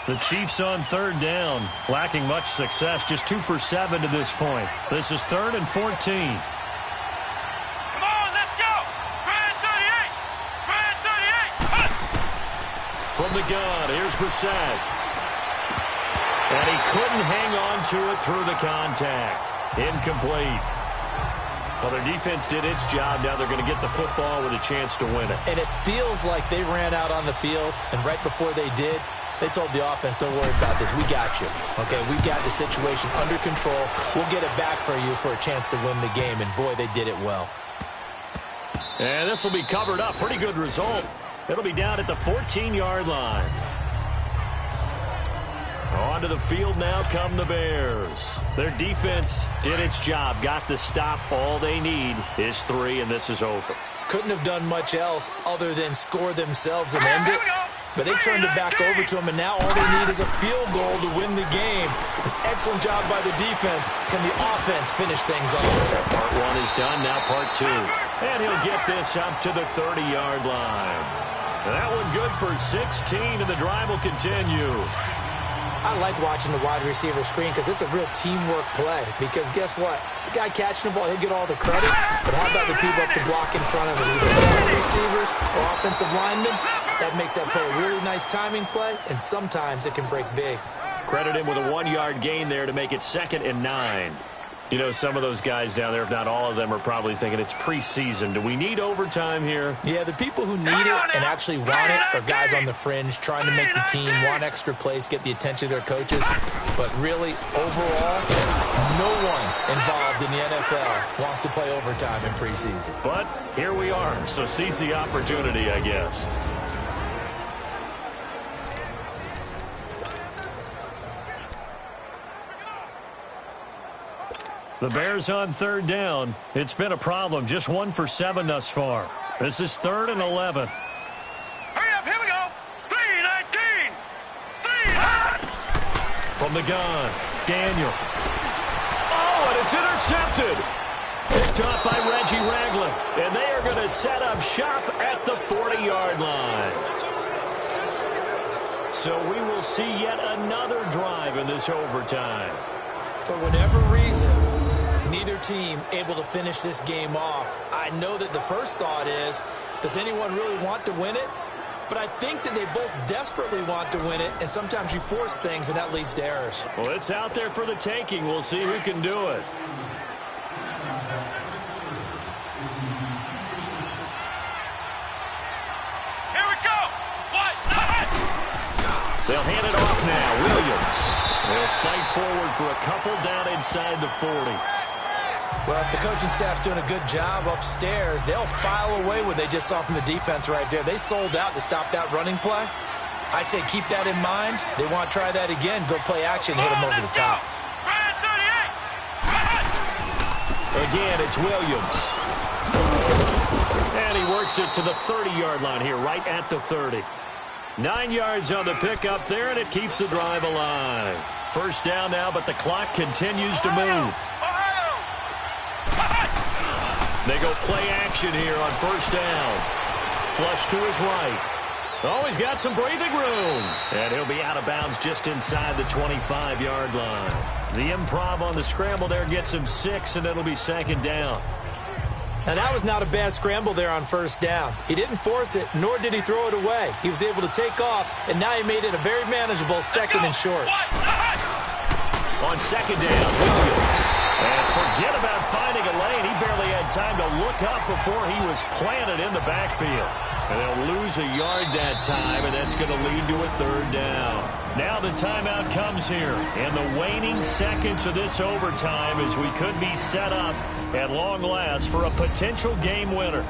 The Chiefs on 3rd down, lacking much success, just 2 for 7 to this point. This is 3rd and 14. Come on, let's go! Grand 38! Grand 38! From the gun, here's Brissett. And he couldn't hang on to it through the contact. Incomplete. Well, their defense did its job. Now they're going to get the football with a chance to win it. And it feels like they ran out on the field, and right before they did, they told the offense, don't worry about this. We got you. Okay, we got the situation under control. We'll get it back for you for a chance to win the game. And, boy, they did it well. And this will be covered up. Pretty good result. It'll be down at the 14-yard line. Onto the field now come the Bears. Their defense did its job. Got the stop. All they need is 3, and this is over. Couldn't have done much else other than score themselves and end it. But they turned it back over to him, and now all they need is a field goal to win the game. An excellent job by the defense. Can the offense finish things off? Part 1 is done, now part 2. And he'll get this up to the 30-yard line. And that one good for 16, and the drive will continue. I like watching the wide receiver screen because it's a real teamwork play. Because guess what? The guy catching the ball, he'll get all the credit. But how about the people up to block in front of him? Either wide receivers or offensive linemen. That makes that play a really nice timing play, and sometimes it can break big. Credit him with a 1-yard gain there to make it 2nd and 9. You know, some of those guys down there, if not all of them, are probably thinking it's preseason. Do we need overtime here? Yeah, the people who need it and actually want it are guys on the fringe trying to make the team, want extra plays, get the attention of their coaches. But really, overall, no one involved in the NFL wants to play overtime in preseason. But here we are, so seize the opportunity, I guess. The Bears on 3rd down. It's been a problem. Just 1 for 7 thus far. This is 3rd and 11. Hurry up, here we go. 3-19. 3 From the gun, Daniel. Oh, and it's intercepted. Picked up by Reggie Ragland. And they are going to set up shop at the 40-yard line. So we will see yet another drive in this overtime. For whatever reason, neither team able to finish this game off. I know that the first thought is, does anyone really want to win it? But I think that they both desperately want to win it, and sometimes you force things, and that leads to errors. Well, it's out there for the taking. We'll see who can do it. Here we go. What? They'll hand it off now. Williams. They'll fight forward for a couple down inside the 40. Well, if the coaching staff's doing a good job upstairs, they'll file away what they just saw from the defense right there. They sold out to stop that running play. I'd say keep that in mind. They want to try that again. Go play action, hit them over the top. Again, it's Williams. And he works it to the 30-yard line here, right at the 30. 9 yards on the pickup there, and it keeps the drive alive. 1st down now, but the clock continues to move. They go play action here on 1st down. Flush to his right. Oh, he's got some breathing room. And he'll be out of bounds just inside the 25-yard line. The improv on the scramble there gets him 6, and it'll be 2nd down. Now, that was not a bad scramble there on 1st down. He didn't force it, nor did he throw it away. He was able to take off, and now he made it a very manageable 2nd and short. On 2nd down, Williams. And forget about finding a lane. He barely had time to look up before he was planted in the backfield. And they'll lose a yard that time, and that's going to lead to a 3rd down. Now the timeout comes here. And the waning seconds of this overtime as we could be set up at long last for a potential game winner.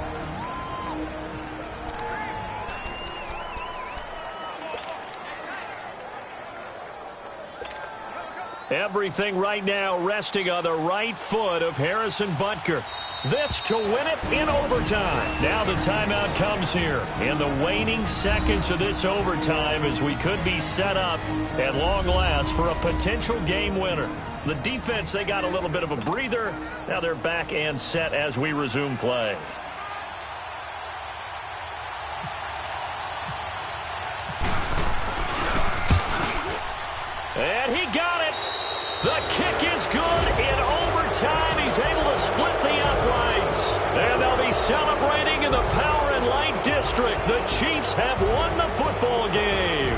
Everything right now resting on the right foot of Harrison Butker. This to win it in overtime. Now the timeout comes here. In the waning seconds of this overtime as we could be set up at long last for a potential game winner. The defense, they got a little bit of a breather. Now they're back and set as we resume play. And he got it. The kick is good in overtime. He's able to split the uprights. And they'll be celebrating in the Power and Light District. The Chiefs have won the football game.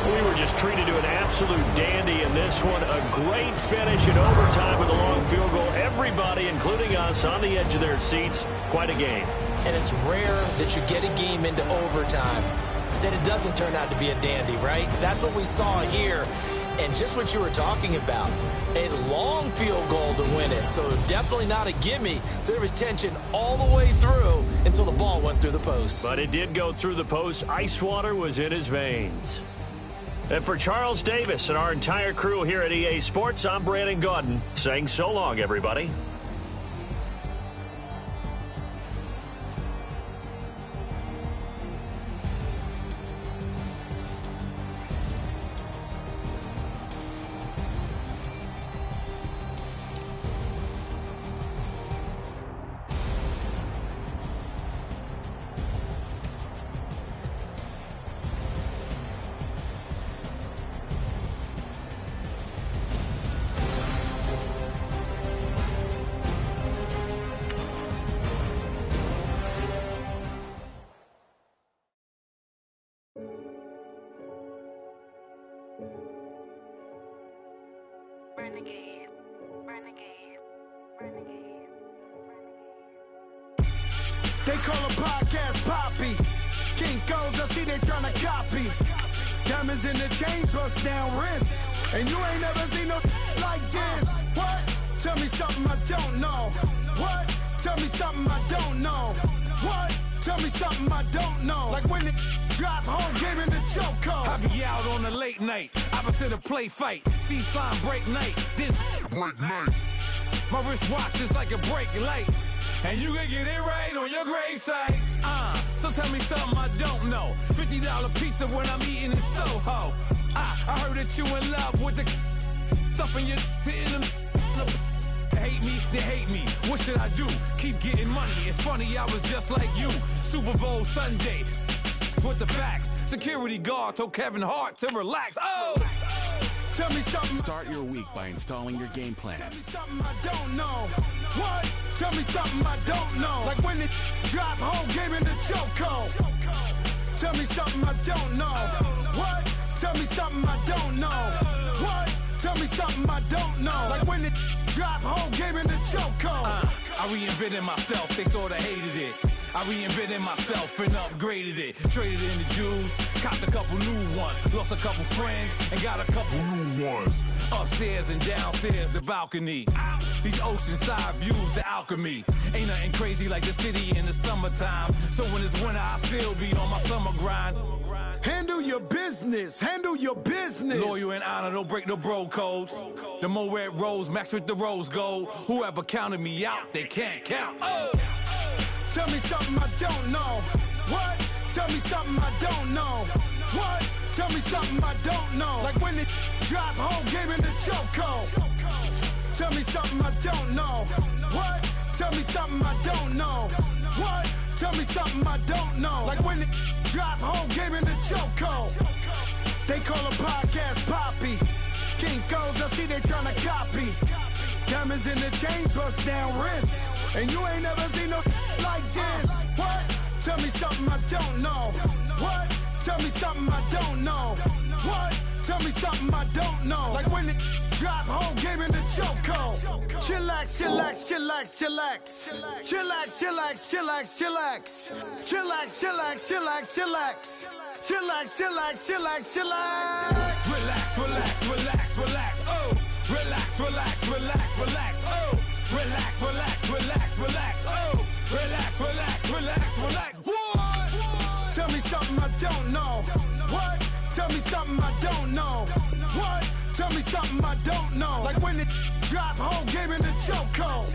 We were just treated to an absolute dandy in this one. A great finish in overtime with a long field goal. Everybody, including us, on the edge of their seats. Quite a game. And it's rare that you get a game into overtime that it doesn't turn out to be a dandy, right? That's what we saw here. And just what you were talking about, a long field goal to win it. So definitely not a gimme. So there was tension all the way through until the ball went through the post. But it did go through the post. Ice water was in his veins. And for Charles Davis and our entire crew here at EA Sports, I'm Brandon Gaudin saying so long, everybody. Renegade, renegade, renegade, renegade. They call a podcast Poppy. Kinkos, I see they tryna copy. Diamonds in the chains, bust down wrists. And you ain't never seen no like this. What? Tell me something I don't know. What? Tell me something I don't know. What? Tell me something I don't know. Like when it drop, whole game in the chokehold. I be out on a late night, opposite a play fight. See sign break night, this break night. My wristwatch is like a brake light. And you can get it right on your gravesite. So tell me something I don't know. $50 pizza when I'm eating in Soho. I heard that you in love with the stuff in your hate me, they hate me. What should I do? Keep getting money. It's funny, I was just like you. Super Bowl Sunday. With the facts. Security guard told Kevin Hart to relax. Oh! Tell me something. Start your week by installing your game plan. Tell me something I don't know. What? Tell me something I don't know. Like when it drop, whole game in the chokehold. Tell me something I don't know. What? Tell me something I don't know. What? Tell me something I don't know. Like when it drop, whole game in the chokehold. I reinvented myself, they sorta hated it. I reinvented myself and upgraded it. Traded in the Jews, copped a couple new ones. Lost a couple friends and got a couple new ones. Upstairs and downstairs, the balcony. These oceanside views, the alchemy. Ain't nothing crazy like the city in the summertime. So when it's winter, I still be on my summer grind. Handle your business, handle your business. Loyal and honor, don't break the bro codes. The more red rose, max with the rose gold. Whoever counted me out, they can't count. Oh! Tell me something I don't know. What? Tell me something I don't know. What? Tell me something I don't know. Like when it drop, whole game in the chokehold. Tell me something I don't know. What? Tell me something I don't know. What? Tell me something I don't know. Like when it drop, whole game in the chokehold. They call a podcast Poppy. Kinkos, I see they tryna copy. Diamonds in the chains, bust down wrists. And you ain't never seen no like this. What? Tell me something I don't know. What? Tell me something I don't know. What? Tell me something I don't know. Like when it drop, whole game in the chokehold. Chillax, chillax, chillax, chillax. Chillax, chillax, chillax, chillax. Chillax, chillax, chillax, chillax. Chillax, chillax, chillax, chillax. Relax, relax, relax, relax. Oh! Relax, relax, relax, relax. Oh! Relax, relax, relax, relax. Oh! Relax, relax, relax, relax. What? Tell me something I don't know. What? Tell me something I don't know. What? Tell me something I don't know. Like when it drop, whole game in the chokehold.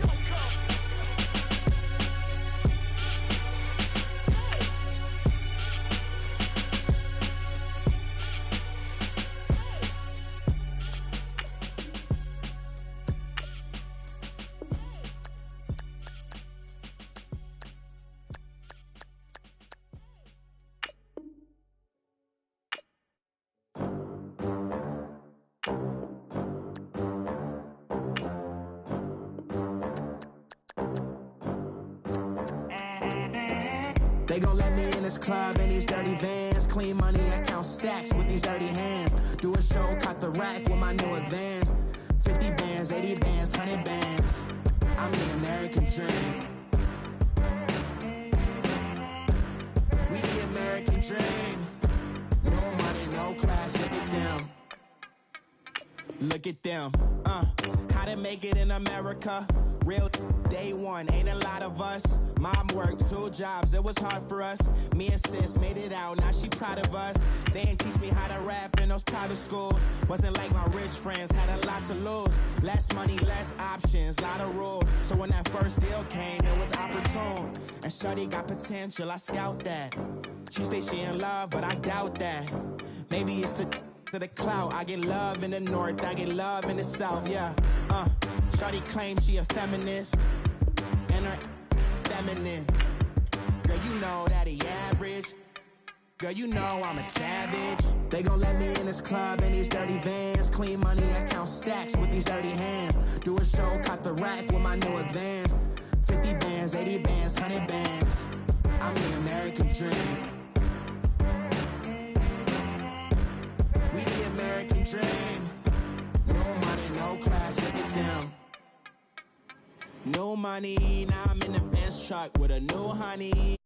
They gon' let me in this club in these dirty vans. Clean money, I count stacks with these dirty hands. Do a show, cut the rack with my new advance. 50 bands, 80 bands, 100 bands. I'm the American dream. We the American dream. No money, no class, look at them. Look at them, how to make it in America. Real day one, ain't a lot of us. Mom worked 2 jobs, it was hard for us. Me and sis made it out, now she proud of us. They didn't teach me how to rap in those private schools. Wasn't like my rich friends, had a lot to lose. Less money, less options, lot of rules. So when that first deal came, it was opportune. And shorty got potential, I scout that. She say she in love, but I doubt that. Maybe it's the to the clout. I get love in the north, I get love in the south, yeah. Shawty claims she a feminist, and her feminine. Girl, you know that he average. Girl, you know I'm a savage. They gon' let me in this club in these dirty vans. Clean money, I count stacks with these dirty hands. Do a show, cut the rack with my new advance. 50 bands, 80 bands, 100 bands. I'm the American dream. We the American dream. No money, no class. No money, now I'm in the Benz truck with a new honey.